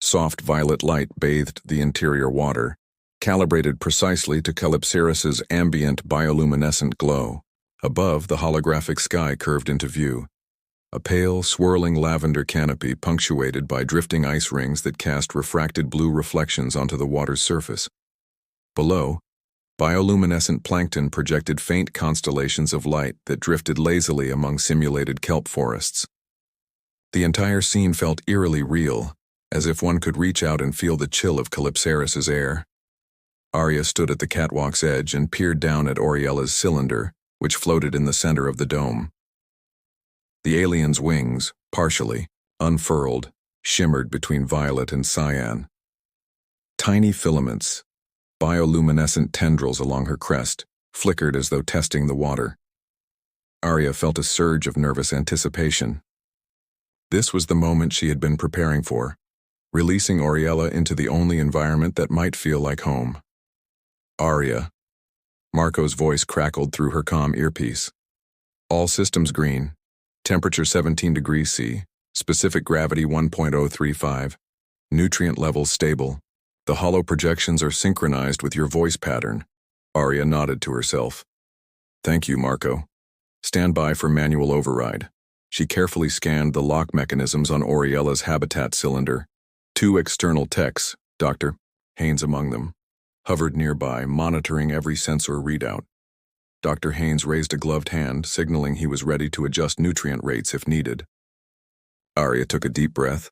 Speaker 2: Soft violet light bathed the interior water, calibrated precisely to Calypsaris's ambient bioluminescent glow. Above, the holographic sky curved into view, a pale, swirling lavender canopy punctuated by drifting ice rings that cast refracted blue reflections onto the water's surface. Below, bioluminescent plankton projected faint constellations of light that drifted lazily among simulated kelp forests. The entire scene felt eerily real, as if one could reach out and feel the chill of Calypsaris's air. Arya stood at the catwalk's edge and peered down at Oriella's cylinder, which floated in the center of the dome. The alien's wings, partially unfurled, shimmered between violet and cyan. Tiny filaments, bioluminescent tendrils along her crest, flickered as though testing the water. Arya felt a surge of nervous anticipation. This was the moment she had been preparing for, releasing Oriella into the only environment that might feel like home. "Arya." Marco's voice crackled through her comm earpiece. "All systems green. Temperature 17 degrees C. Specific gravity 1.035. Nutrient levels stable. The hollow projections are synchronized with your voice pattern." Arya nodded to herself. "Thank you, Marco. Stand by for manual override." She carefully scanned the lock mechanisms on Oriella's habitat cylinder. 2 external techs, Dr. Haynes among them, hovered nearby, monitoring every sensor readout. Dr. Haynes raised a gloved hand, signaling he was ready to adjust nutrient rates if needed. Arya took a deep breath,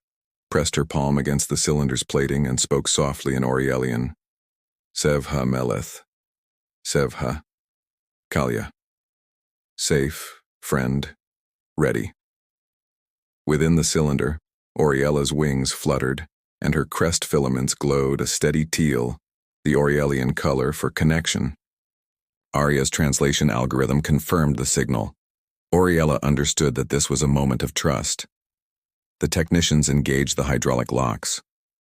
Speaker 2: pressed her palm against the cylinder's plating, and spoke softly in Oriellian. "Sevha Meleth. Sevha. Kalya. Safe, friend, ready." Within the cylinder, Oriella's wings fluttered, and her crest filaments glowed a steady teal, the Orellian color for connection. Arya's translation algorithm confirmed the signal. Oriella understood that this was a moment of trust. The technicians engaged the hydraulic locks.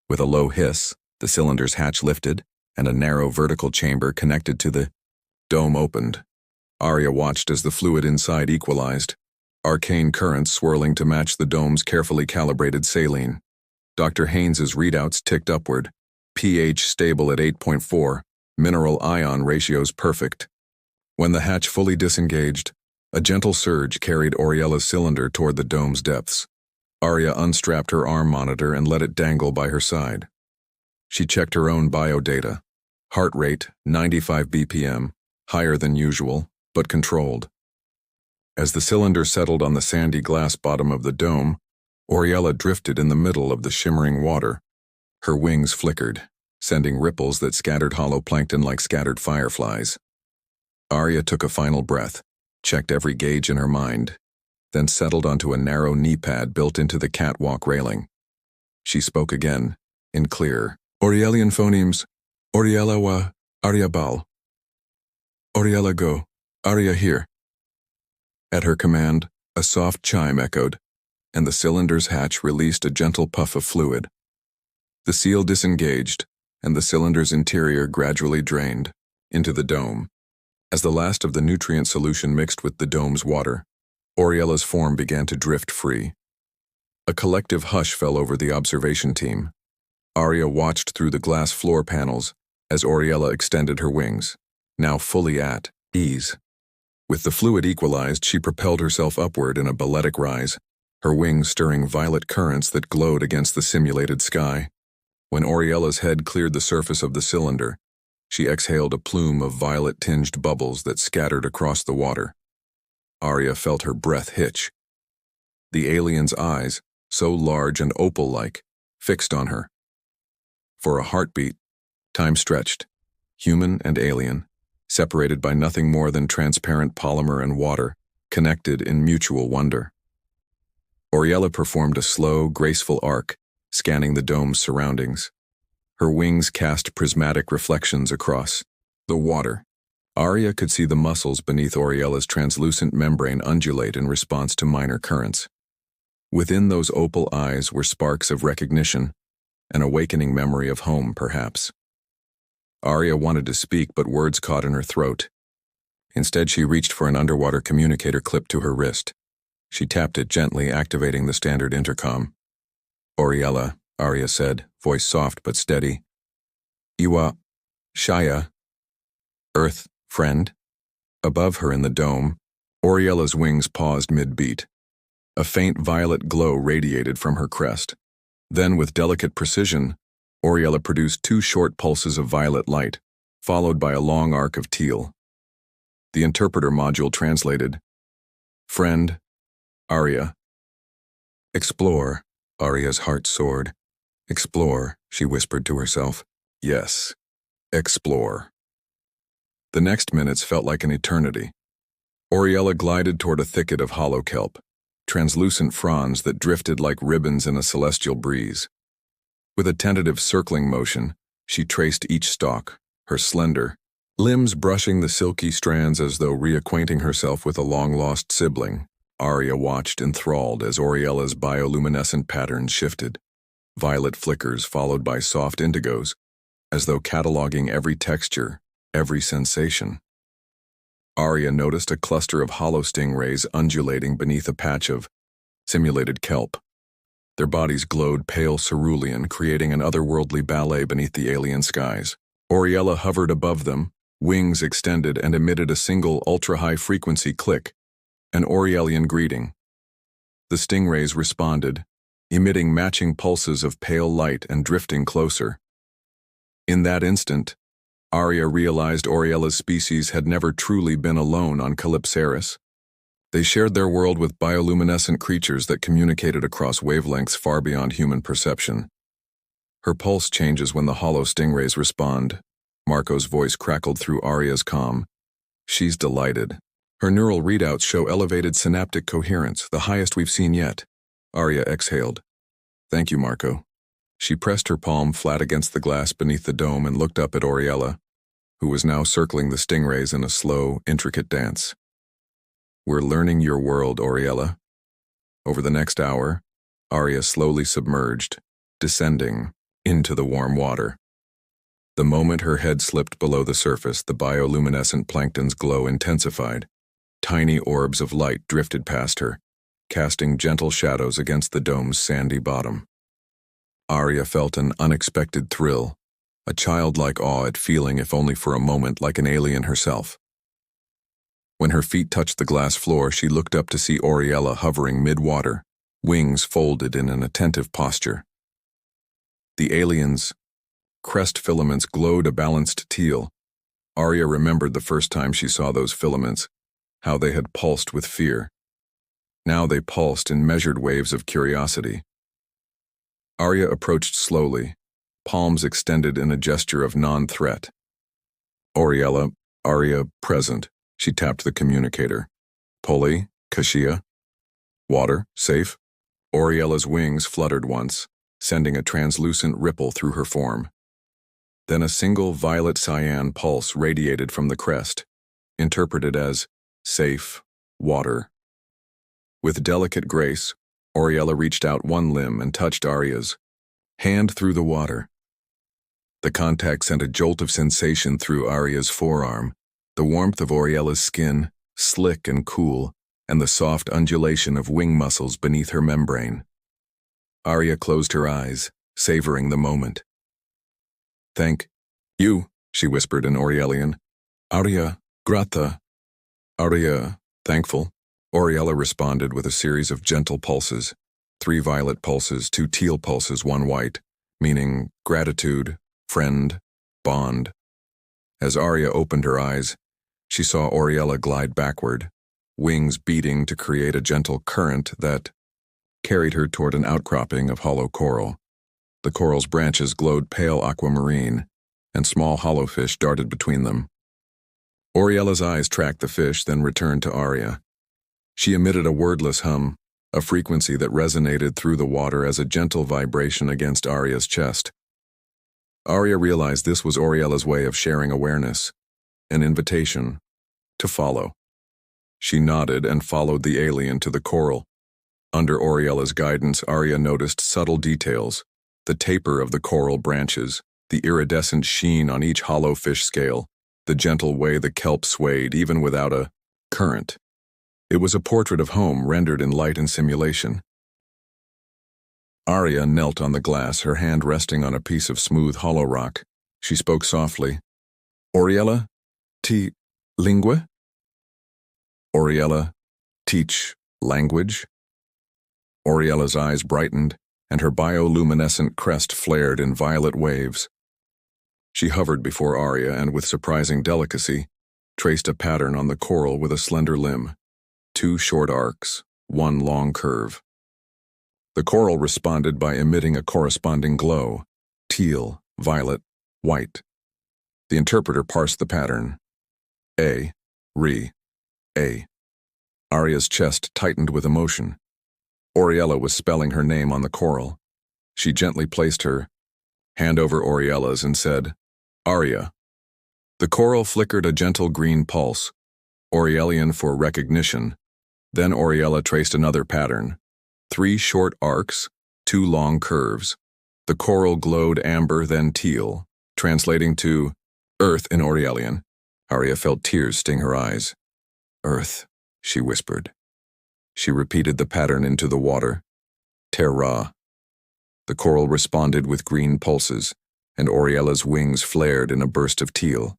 Speaker 2: With a low hiss, the cylinder's hatch lifted, and a narrow vertical chamber connected to the dome opened. Arya watched as the fluid inside equalized, arcane currents swirling to match the dome's carefully calibrated saline. Dr. Haynes's readouts ticked upward, pH stable at 8.4, mineral ion ratios perfect. When the hatch fully disengaged, a gentle surge carried Oriella's cylinder toward the dome's depths. Arya unstrapped her arm monitor and let it dangle by her side. She checked her own biodata. Heart rate, 95 BPM, higher than usual, but controlled. As the cylinder settled on the sandy glass bottom of the dome, Oriella drifted in the middle of the shimmering water. Her wings flickered, sending ripples that scattered hollow plankton like scattered fireflies. Arya took a final breath, checked every gauge in her mind, then settled onto a narrow knee pad built into the catwalk railing. She spoke again, in clear, Oriellian phonemes, Oriella wa, Arya bal. Oriella go, Arya here. At her command, a soft chime echoed, and the cylinder's hatch released a gentle puff of fluid. The seal disengaged, and the cylinder's interior gradually drained into the dome. As the last of the nutrient solution mixed with the dome's water, Oriella's form began to drift free. A collective hush fell over the observation team. Arya watched through the glass floor panels as Oriella extended her wings, now fully at ease. With the fluid equalized, she propelled herself upward in a balletic rise, her wings stirring violet currents that glowed against the simulated sky. When Oriella's head cleared the surface of the cylinder, she exhaled a plume of violet-tinged bubbles that scattered across the water. Arya felt her breath hitch. The alien's eyes, so large and opal-like, fixed on her. For a heartbeat, time stretched, human and alien, separated by nothing more than transparent polymer and water, connected in mutual wonder. Oriella performed a slow, graceful arc, scanning the dome's surroundings. Her wings cast prismatic reflections across the water. Arya could see the muscles beneath Oriella's translucent membrane undulate in response to minor currents. Within those opal eyes were sparks of recognition, an awakening memory of home, perhaps. Arya wanted to speak, but words caught in her throat. Instead, she reached for an underwater communicator clipped to her wrist. She tapped it gently, activating the standard intercom. Oriella, Arya said, voice soft but steady. Iwa, Shaya. Earth, friend. Above her in the dome, Oriella's wings paused mid-beat. A faint violet glow radiated from her crest. Then, with delicate precision, Oriella produced 2 short pulses of violet light, followed by a long arc of teal. The interpreter module translated, Friend, Arya. Explore, Arya's heart soared. Explore, she whispered to herself. Yes, explore. The next minutes felt like an eternity. Oriella glided toward a thicket of hollow kelp, translucent fronds that drifted like ribbons in a celestial breeze. With a tentative circling motion, she traced each stalk, her slender limbs brushing the silky strands as though reacquainting herself with a long-lost sibling. Arya watched enthralled as Oriella's bioluminescent patterns shifted, violet flickers followed by soft indigos, as though cataloging every texture, every sensation. Arya noticed a cluster of hollow stingrays undulating beneath a patch of simulated kelp. Their bodies glowed pale cerulean, creating an otherworldly ballet beneath the alien skies. Oriella hovered above them, wings extended, and emitted a single ultra-high-frequency click, an Oriellian greeting. The stingrays responded, emitting matching pulses of pale light and drifting closer. In that instant, Arya realized Oriella's species had never truly been alone on Calypsaris. They shared their world with bioluminescent creatures that communicated across wavelengths far beyond human perception. Her pulse changes when the hollow stingrays respond. Marco's voice crackled through Arya's comm. She's delighted. Her neural readouts show elevated synaptic coherence, the highest we've seen yet. Arya exhaled. Thank you, Marco. She pressed her palm flat against the glass beneath the dome and looked up at Oriella. who was now circling the stingrays in a slow, intricate dance. "We're learning your world, Oriella." Over the next hour, Arya slowly submerged, descending into the warm water. The moment her head slipped below the surface, the bioluminescent plankton's glow intensified. Tiny orbs of light drifted past her, casting gentle shadows against the dome's sandy bottom. Arya felt an unexpected thrill, a childlike awe at feeling, if only for a moment, like an alien herself. When her feet touched the glass floor, she looked up to see Oriella hovering mid-water, wings folded in an attentive posture. The alien's crest filaments glowed a balanced teal. Arya remembered the first time she saw those filaments, how they had pulsed with fear. Now they pulsed in measured waves of curiosity. Arya approached slowly, palms extended in a gesture of non-threat. "Oriella, Arya, present." She tapped the communicator. "Pulley, Kashia. Water, safe." Oriella's wings fluttered once, sending a translucent ripple through her form. Then a single violet cyan pulse radiated from the crest, interpreted as safe, water. With delicate grace, Oriella reached out one limb and touched Arya's hand through the water. The contact sent a jolt of sensation through Arya's forearm, the warmth of Oriella's skin, slick and cool, and the soft undulation of wing muscles beneath her membrane. Arya closed her eyes, savoring the moment. "Thank you," she whispered in Oriellian. "Arya, grata." "Arya, thankful." Oriella responded with a series of gentle pulses, 3 violet pulses, 2 teal pulses, 1 white, meaning gratitude, friend, bond. As Arya opened her eyes, she saw Oriella glide backward, wings beating to create a gentle current that carried her toward an outcropping of hollow coral. The coral's branches glowed pale aquamarine, and small hollow fish darted between them. Oriella's eyes tracked the fish, then returned to Arya. She emitted a wordless hum, a frequency that resonated through the water as a gentle vibration against Arya's chest. Arya realized this was Oriella's way of sharing awareness, an invitation to follow. She nodded and followed the alien to the coral. Under Oriella's guidance, Arya noticed subtle details, the taper of the coral branches, the iridescent sheen on each hollow fish scale, the gentle way the kelp swayed even without a current. It was a portrait of home rendered in light and simulation. Arya knelt on the glass, her hand resting on a piece of smooth hollow rock. She spoke softly. "Oriella, ti lingua?" "Oriella, teach language?" Oriella's eyes brightened, and her bioluminescent crest flared in violet waves. She hovered before Arya and, with surprising delicacy, traced a pattern on the coral with a slender limb, 2 short arcs, 1 long curve. The coral responded by emitting a corresponding glow, teal, violet, white. The interpreter parsed the pattern. A, re, A. Arya's chest tightened with emotion. Oriella was spelling her name on the coral. She gently placed her hand over Oriella's and said, "Arya." The coral flickered a gentle green pulse, Oriellian for recognition. Then Oriella traced another pattern, 3 short arcs, 2 long curves. The coral glowed amber, then teal, translating to earth in Oriellian. Arya felt tears sting her eyes. "Earth," she whispered. She repeated the pattern into the water. "Terra." The coral responded with green pulses, and Oriella's wings flared in a burst of teal.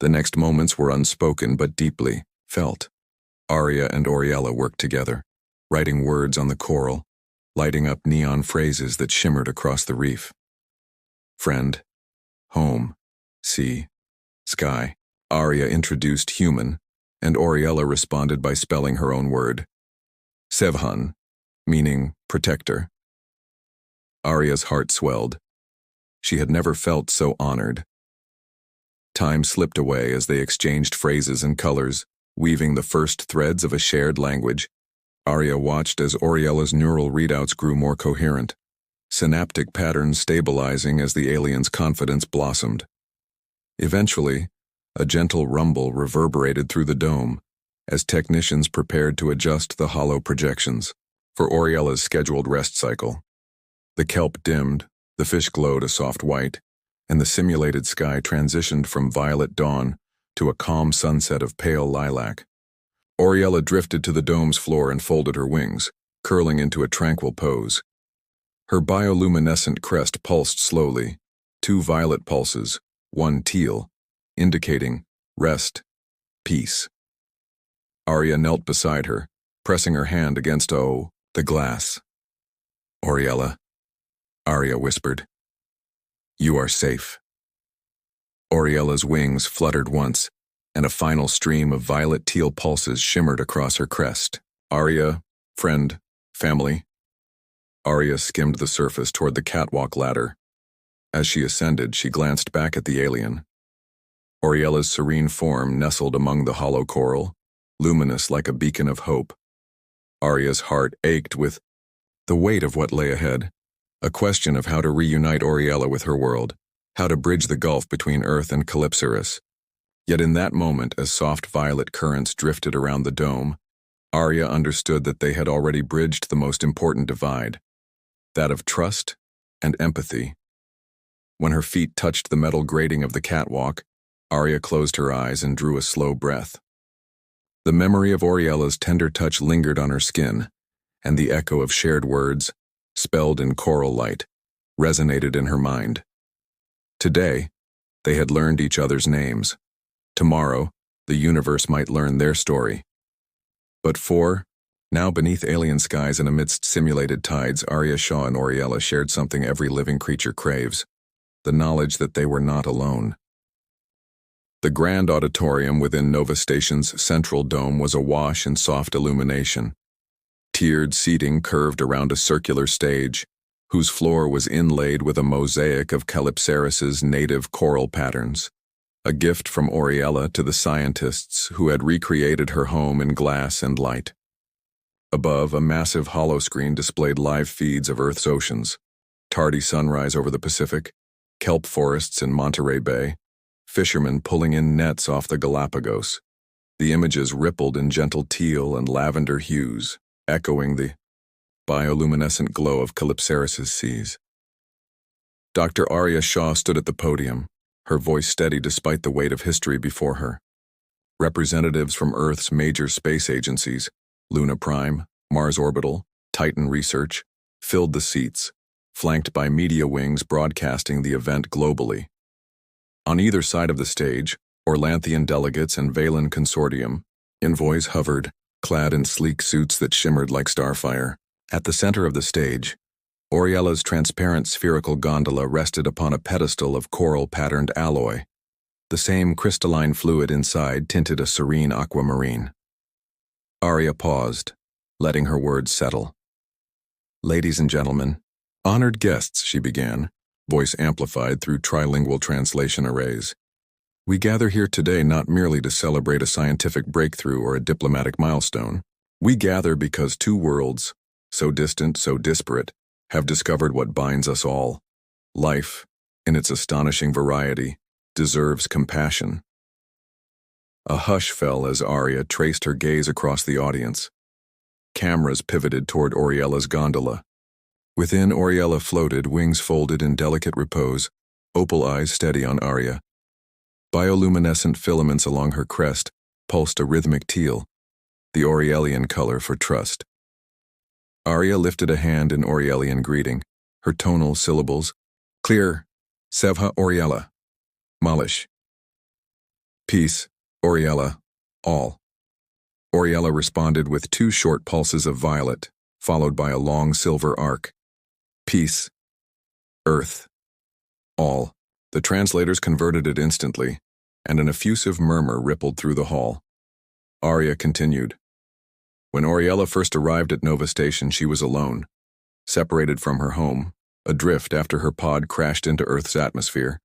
Speaker 2: The next moments were unspoken but deeply felt. Arya and Oriella worked together, writing words on the coral, lighting up neon phrases that shimmered across the reef. Friend, home, sea, sky. Arya introduced human, and Oriella responded by spelling her own word. Sevhan, meaning protector. Arya's heart swelled. She had never felt so honored. Time slipped away as they exchanged phrases and colors, weaving the first threads of a shared language. Arya watched as Oriella's neural readouts grew more coherent, synaptic patterns stabilizing as the alien's confidence blossomed. Eventually, A gentle rumble reverberated through the dome as technicians prepared to adjust the hollow projections for Oriella's scheduled rest cycle. The kelp dimmed, the fish glowed a soft white, and the simulated sky transitioned from violet dawn to a calm sunset of pale lilac. Oriella drifted to the dome's floor and folded her wings, curling into a tranquil pose. Her bioluminescent crest pulsed slowly, 2 violet pulses, 1 teal, indicating rest, peace. Arya knelt beside her, pressing her hand against the glass. Oriella, Arya whispered. You are safe. Oriella's wings fluttered once, and a final stream of violet-teal pulses shimmered across her crest. Arya, friend, family. Arya skimmed the surface toward the catwalk ladder. As she ascended, she glanced back at the alien. Oriella's serene form nestled among the hollow coral, luminous like a beacon of hope. Arya's heart ached with the weight of what lay ahead, a question of how to reunite Oriella with her world, how to bridge the gulf between Earth and Calypsyrus. Yet in that moment, as soft violet currents drifted around the dome, Arya understood that they had already bridged the most important divide, that of trust and empathy. When her feet touched the metal grating of the catwalk, Arya closed her eyes and drew a slow breath. The memory of Oriella's tender touch lingered on her skin, and the echo of shared words, spelled in coral light, resonated in her mind. Today, they had learned each other's names. Tomorrow, the universe might learn their story. But now beneath alien skies and amidst simulated tides, Arya Shaw and Oriella shared something every living creature craves, the knowledge that they were not alone. The grand auditorium within Nova Station's central dome was awash in soft illumination. Tiered seating curved around a circular stage, whose floor was inlaid with a mosaic of Calypsyrus's native coral patterns, a gift from Oriella to the scientists who had recreated her home in glass and light. Above, a massive holoscreen displayed live feeds of Earth's oceans, tardy sunrise over the Pacific, kelp forests in Monterey Bay, fishermen pulling in nets off the Galapagos. The images rippled in gentle teal and lavender hues, echoing the bioluminescent glow of Calypsyrus's seas. Dr. Arya Shaw stood at the podium, her voice steady despite the weight of history before her. Representatives from Earth's major space agencies, Luna Prime, Mars Orbital, Titan Research, filled the seats, flanked by media wings broadcasting the event globally. On either side of the stage, Orlanthian delegates and Valen Consortium, envoys hovered, clad in sleek suits that shimmered like starfire. At the center of the stage, Oriella's transparent spherical gondola rested upon a pedestal of coral-patterned alloy. The same crystalline fluid inside tinted a serene aquamarine. Arya paused, letting her words settle. Ladies and gentlemen, honored guests, she began, voice amplified through trilingual translation arrays. We gather here today not merely to celebrate a scientific breakthrough or a diplomatic milestone. We gather because 2 worlds, so distant, so disparate, have discovered what binds us all. Life, in its astonishing variety, deserves compassion. A hush fell as Arya traced her gaze across the audience. Cameras pivoted toward Oriella's gondola. Within, Oriella floated, wings folded in delicate repose, opal eyes steady on Arya. Bioluminescent filaments along her crest pulsed a rhythmic teal, the Oriellian color for trust. Arya lifted a hand in Oriellian greeting, her tonal syllables, clear, Sevha Oriella, Malish. Peace, Oriella, all. Oriella responded with 2 short pulses of violet, followed by a long silver arc. Peace, Earth, all. The translators converted it instantly, and an effusive murmur rippled through the hall. Arya continued. When Oriella first arrived at Nova Station, she was alone, separated from her home, adrift after her pod crashed into Earth's atmosphere.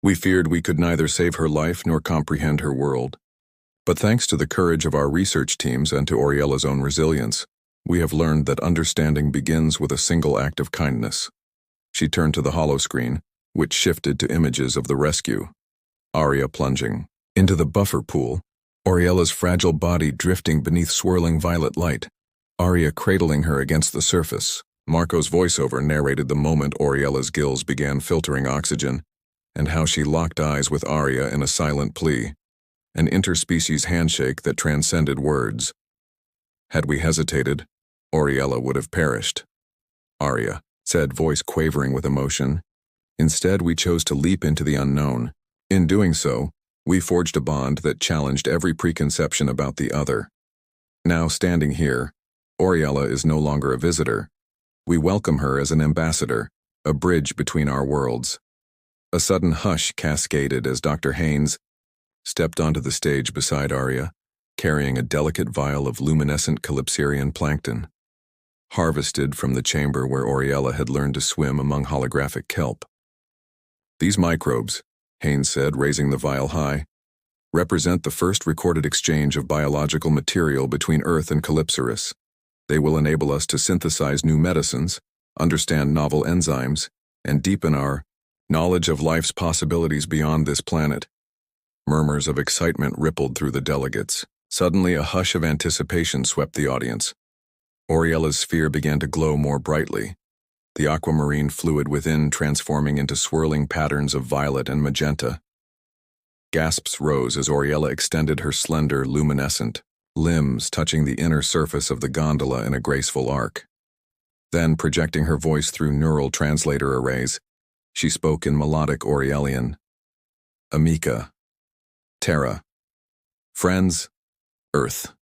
Speaker 2: We feared we could neither save her life nor comprehend her world. But thanks to the courage of our research teams and to Oriella's own resilience, we have learned that understanding begins with a single act of kindness. She turned to the holoscreen, which shifted to images of the rescue. Arya plunging, Into the buffer pool, Oriella's fragile body drifting beneath swirling violet light, Arya cradling her against the surface. Marco's voiceover narrated the moment Oriella's gills began filtering oxygen, and how she locked eyes with Arya in a silent plea, an interspecies handshake that transcended words. Had we hesitated, Oriella would have perished. Arya said, voice quavering with emotion. Instead, we chose to leap into the unknown. In doing so, we forged a bond that challenged every preconception about the other. Now standing here, Oriella is no longer a visitor. We welcome her as an ambassador, a bridge between our worlds. A sudden hush cascaded as Dr. Haynes stepped onto the stage beside Arya, carrying a delicate vial of luminescent calypsarian plankton, harvested from the chamber where Oriella had learned to swim among holographic kelp. These microbes, Haynes said, raising the vial high, represent the first recorded exchange of biological material between Earth and Calypsaris. They will enable us to synthesize new medicines, understand novel enzymes, and deepen our knowledge of life's possibilities beyond this planet. Murmurs of excitement rippled through the delegates. Suddenly, a hush of anticipation swept the audience. Oriella's sphere began to glow more brightly, the aquamarine fluid within transforming into swirling patterns of violet and magenta. Gasps rose as Oriella extended her slender, luminescent limbs, touching the inner surface of the gondola in a graceful arc. Then, projecting her voice through neural translator arrays, she spoke in melodic Oriellian. Amica. Terra. Friends. Earth.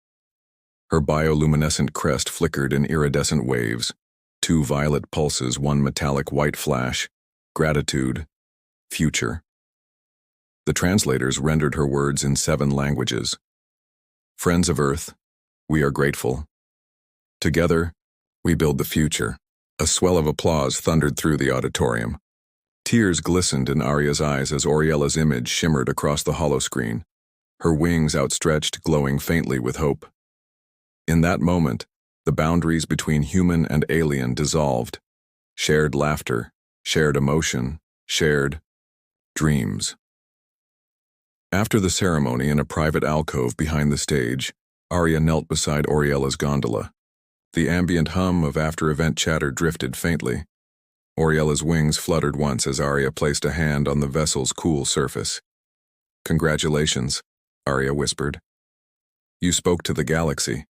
Speaker 2: Her bioluminescent crest flickered in iridescent waves, 2 violet pulses, 1 metallic white flash, gratitude, future. The translators rendered her words in 7 languages. Friends of Earth, we are grateful. Together, we build the future. A swell of applause thundered through the auditorium. Tears glistened in Arya's eyes as Oriella's image shimmered across the holoscreen, her wings outstretched, glowing faintly with hope. In that moment, the boundaries between human and alien dissolved. Shared laughter, shared emotion, shared dreams. After the ceremony, in a private alcove behind the stage, Arya knelt beside Oriella's gondola. The ambient hum of after-event chatter drifted faintly. Oriella's wings fluttered once as Arya placed a hand on the vessel's cool surface. "Congratulations," Arya whispered. "You spoke to the galaxy."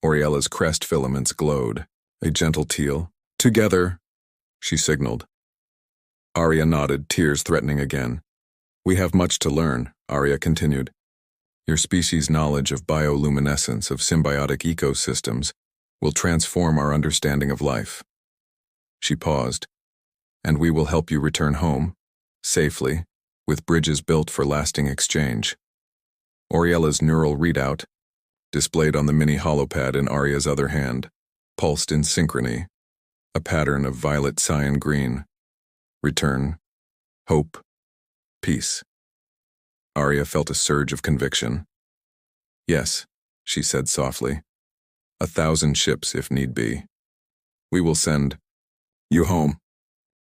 Speaker 2: Oriella's crest filaments glowed, a gentle teal. "Together," she signaled. Arya nodded, tears threatening again. "We have much to learn," Arya continued. "Your species' knowledge of bioluminescence, of symbiotic ecosystems, will transform our understanding of life." She paused. "And we will help you return home, safely, with bridges built for lasting exchange." Oriella's neural readout, displayed on the mini holopad in Arya's other hand, pulsed in synchrony, a pattern of violet, cyan, green. Return, hope, peace. Arya felt a surge of conviction. "Yes," she said softly. 1,000 ships if need be. We will send you home."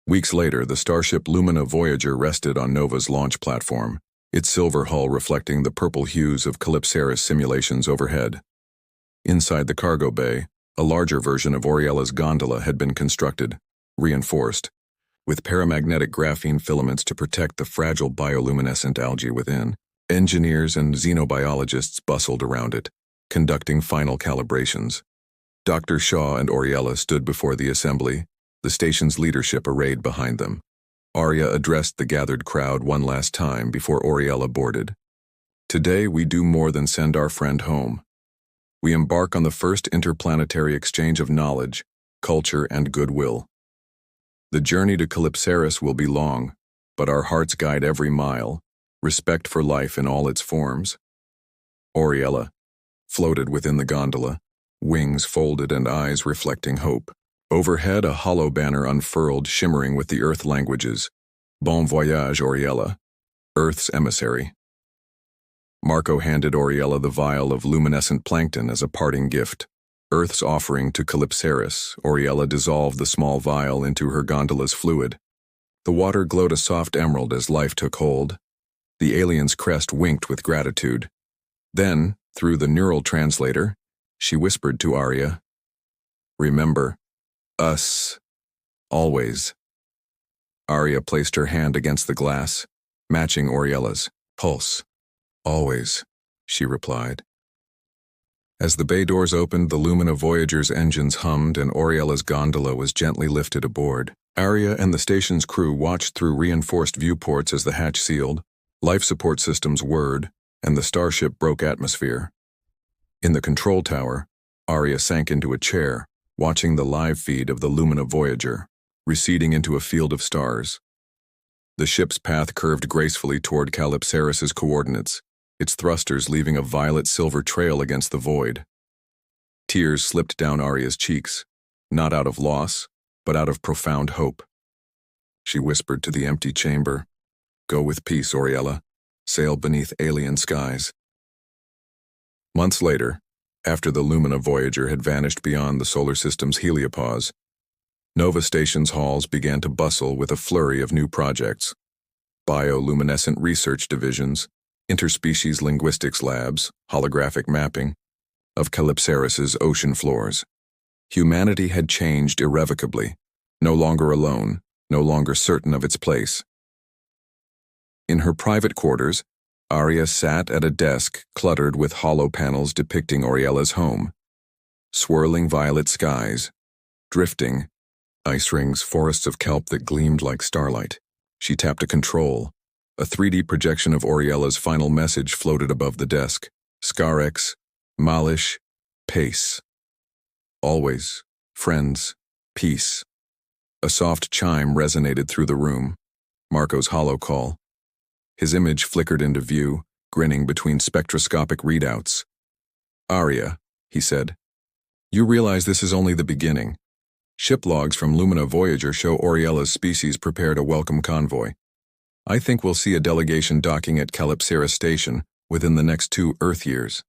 Speaker 2: Weeks later, the starship Lumina Voyager rested on Nova's launch platform, its silver hull reflecting the purple hues of Calypsaris simulations overhead. Inside the cargo bay, a larger version of Oriella's gondola had been constructed, reinforced, with paramagnetic graphene filaments to protect the fragile bioluminescent algae within. Engineers and xenobiologists bustled around it, conducting final calibrations. Dr. Shaw and Oriella stood before the assembly, the station's leadership arrayed behind them. Arya addressed the gathered crowd one last time before Oriella boarded. "Today we do more than send our friend home. We embark on the first interplanetary exchange of knowledge, culture, and goodwill. The journey to Calypsaris will be long, but our hearts guide every mile, respect for life in all its forms." Oriella floated within the gondola, wings folded and eyes reflecting hope. Overhead, a hollow banner unfurled, shimmering with the Earth languages. "Bon voyage, Oriella, Earth's emissary." Marco handed Oriella the vial of luminescent plankton as a parting gift. Earth's offering to Calypsaris, Oriella dissolved the small vial into her gondola's fluid. The water glowed a soft emerald as life took hold. The alien's crest winked with gratitude. Then, through the neural translator, she whispered to Arya, "Remember, us, always." Arya placed her hand against the glass, matching Oriella's pulse. "Always," she replied. As the bay doors opened, the Lumina Voyager's engines hummed and Oriella's gondola was gently lifted aboard. Arya and the station's crew watched through reinforced viewports as the hatch sealed, life support systems whirred, and the starship broke atmosphere. In the control tower, Arya sank into a chair, watching the live feed of the Lumina Voyager, receding into a field of stars. The ship's path curved gracefully toward Calypsaris' coordinates, its thrusters leaving a violet-silver trail against the void. Tears slipped down Arya's cheeks, not out of loss, but out of profound hope. She whispered to the empty chamber, "Go with peace, Oriella. Sail beneath alien skies." Months later, after the Lumina Voyager had vanished beyond the solar system's heliopause, Nova Station's halls began to bustle with a flurry of new projects. Bioluminescent research divisions, interspecies linguistics labs, holographic mapping of Calypsaris' ocean floors. Humanity had changed irrevocably, no longer alone, no longer certain of its place. In her private quarters, Arya sat at a desk cluttered with hollow panels depicting Oriella's home. Swirling violet skies, drifting, ice rings, forests of kelp that gleamed like starlight. She tapped a control. A 3D projection of Oriella's final message floated above the desk. Scarex, Malish, Pace. Always, friends, peace. A soft chime resonated through the room. Marco's hollow call. His image flickered into view, grinning between spectroscopic readouts. "Arya," he said, "you realize this is only the beginning. Ship logs from Lumina Voyager show Oriella's species prepared a welcome convoy. I think we'll see a delegation docking at Calypsaris Station within the next 2 Earth years."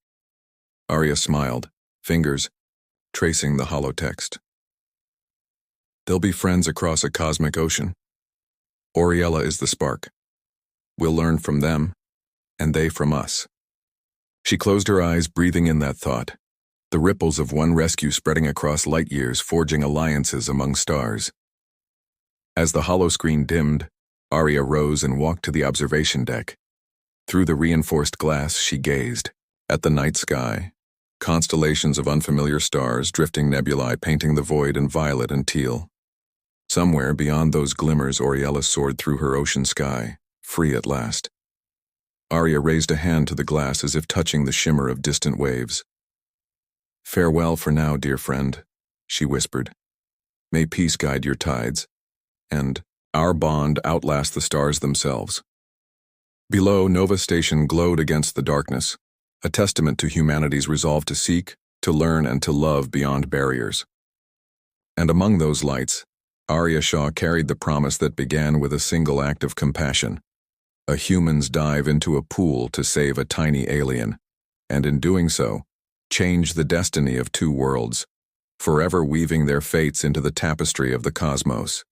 Speaker 2: Arya smiled, fingers tracing the hollow text. "They'll be friends across a cosmic ocean. Oriella is the spark. We'll learn from them, and they from us." She closed her eyes, breathing in that thought, the ripples of one rescue spreading across light years, forging alliances among stars. As the holoscreen dimmed, Arya rose and walked to the observation deck. Through the reinforced glass, she gazed at the night sky, constellations of unfamiliar stars, drifting nebulae painting the void in violet and teal. Somewhere beyond those glimmers, Oriella soared through her ocean sky, free at last. Arya raised a hand to the glass as if touching the shimmer of distant waves. "Farewell for now, dear friend," she whispered. "May peace guide your tides, and our bond outlast the stars themselves." Below, Nova Station glowed against the darkness, a testament to humanity's resolve to seek, to learn, and to love beyond barriers. And among those lights, Arya Shaw carried the promise that began with a single act of compassion. A human's dive into a pool to save a tiny alien, and in doing so, change the destiny of 2 worlds, forever weaving their fates into the tapestry of the cosmos.